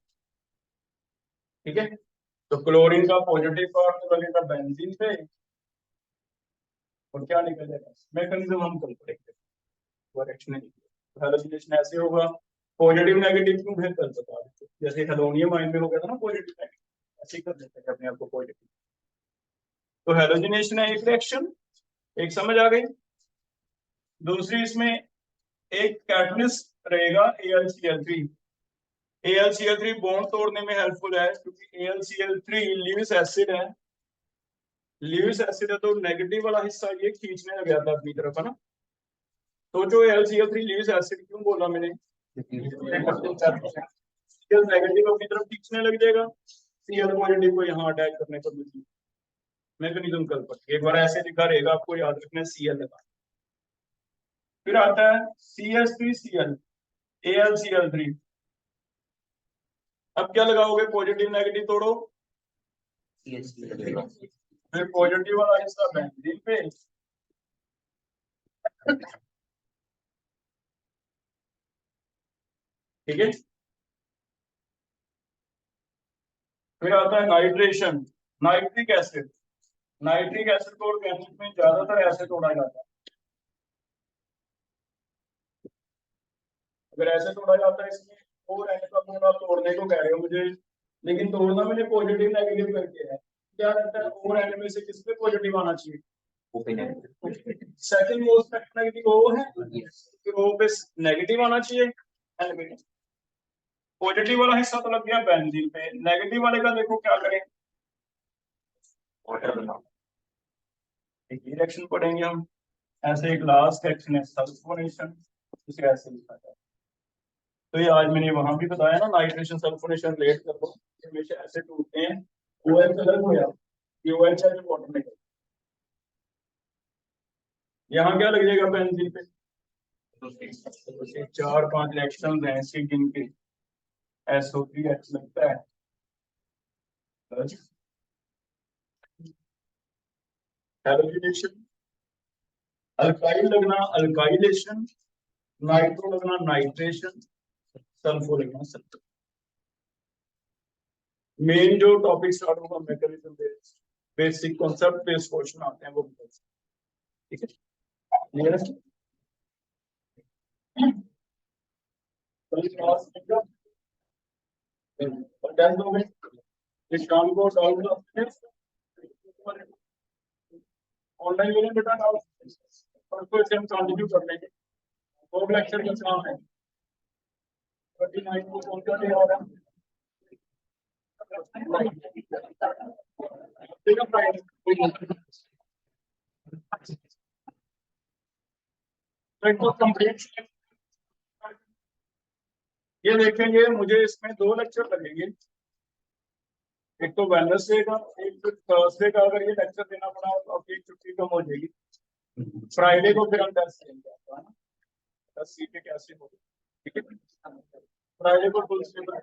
ठीक है, तो क्लोरीन का पॉजिटिव पार्ट तो लगेगा बेंजीन पे, और क्या निकल जाएगा, मैकेनिज्म हम कल पढ़ेंगे, वो रिएक्शन है, हैलोजिनेशन ऐसे होगा, पॉजिटिव नेगेटिव क्यों है कल बता देते, जैसे हेलोनियम आयन में हो गया था ना पॉजिटिव नेगेटिव, ऐसे कर देते हैं अपने आप को पॉजिटिव। तो हैलोजिनेशन है एक रिएक्शन, एक समझ आ गई। दूसरी इसमें एक कैटलिस्ट रहेगा AlCl3, AlCl3 बॉन्ड तोड़ने में हेल्पफुल है, क्योंकि AlCl3 ल्यूइस एसिड है, ल्यूइस एसिड है तो नेगेटिव वाला हिस्सा ये खींचने लग जाता है अपनी तरफ, है ना। तो जो AlCl3 ल्यूइस एसिड क्यों बोला मैंने, Cl नेगेटिव अपनी तरफ खींचने लग जाएगा, Cl पॉजिटिव को यहाँ अटैक करने पर मिलती, मैकेनिज्म कल पर एक बार ऐसे लिखा रहेगा, आपको याद रखना है Cl लगा। फिर आता है CH3Cl, AlCl3, अब क्या लगाओगे, पॉजिटिव नेगेटिव तोड़ो, फिर पॉजिटिव वाला हिस्सा बेंजीन पे, ठीक है। फिर आता है nitration, nitric acid, nitric acid को ऑर्गेनिक में ज्यादातर ऐसे तोड़ा जाता है, अगर ऐसे तोड़ा जाता है इसमें, और एन का पूरा तोड़ने को कह रहे हो मुझे, लेकिन तोड़ना मैंने पॉजिटिव नेगेटिव करके है, क्या रहता है, और एन में से किस पे पॉजिटिव आना चाहिए, सेकंड मोस्ट नेगेटिव वो है, फिर वो पे नेगेटिव आना चाहिए, एन पे पॉजिटिव वाला हिस्सा तो लग गया बेंजीन पे, नेगेटिव वाले का देखो क्या करें, वाटर बनाओ, एक रिएक्शन पढ़ेंगे हम, ऐसे एक लास्ट एक्शन है सल्फोनेशन, इसे ऐसे लिखा जाए। तो ये आज मैंने वहां भी बताया ना, नाइट्रेशन सल्फोनेशन रिलेट कर लो, हमेशा ऐसे टूटते हैं, OH अलग हो जाए, ये OH है जो वाटर में, यहाँ क्या लग जाएगा बेंजीन पे, तो 4-5 रिएक्शन हैं ऐसी जिनके SO3H लगता है। हेलोजिनेशन, अल्काइल लगना अल्काइलेशन, नाइट्रो लगना नाइट्रेशन, सल्फो लगना सल्फर। मेन जो टॉपिक स्टार्ट होगा mechanism based, basic concept based question आते हैं वो बताइए। ठीक है, क्लियर है? कल क्लास में टेस्ट हो गए, इस काम को सॉल्व ऑनलाइन में बेटा डाउट परसों से हम कंटिन्यू कर लेंगे। दो लेक्चर का काम है, 29 को कौन सा डे आ रहा है? ठीक है, फ्राइडे तो कंप्लीट। ये देखेंगे, मुझे इसमें 2 लेक्चर लगेंगे, एक तो वेडनेसडे का, एक फिर थर्सडे का। अगर ये लेक्चर देना पड़ा तो आपकी छुट्टी कम हो जाएगी। फ्राइडे को फिर हम टेस्ट लेंगे आपका, है ना, 10 सीटें कैसे होगी। ठीक है, फ्राइडे को फुल स्टेबल।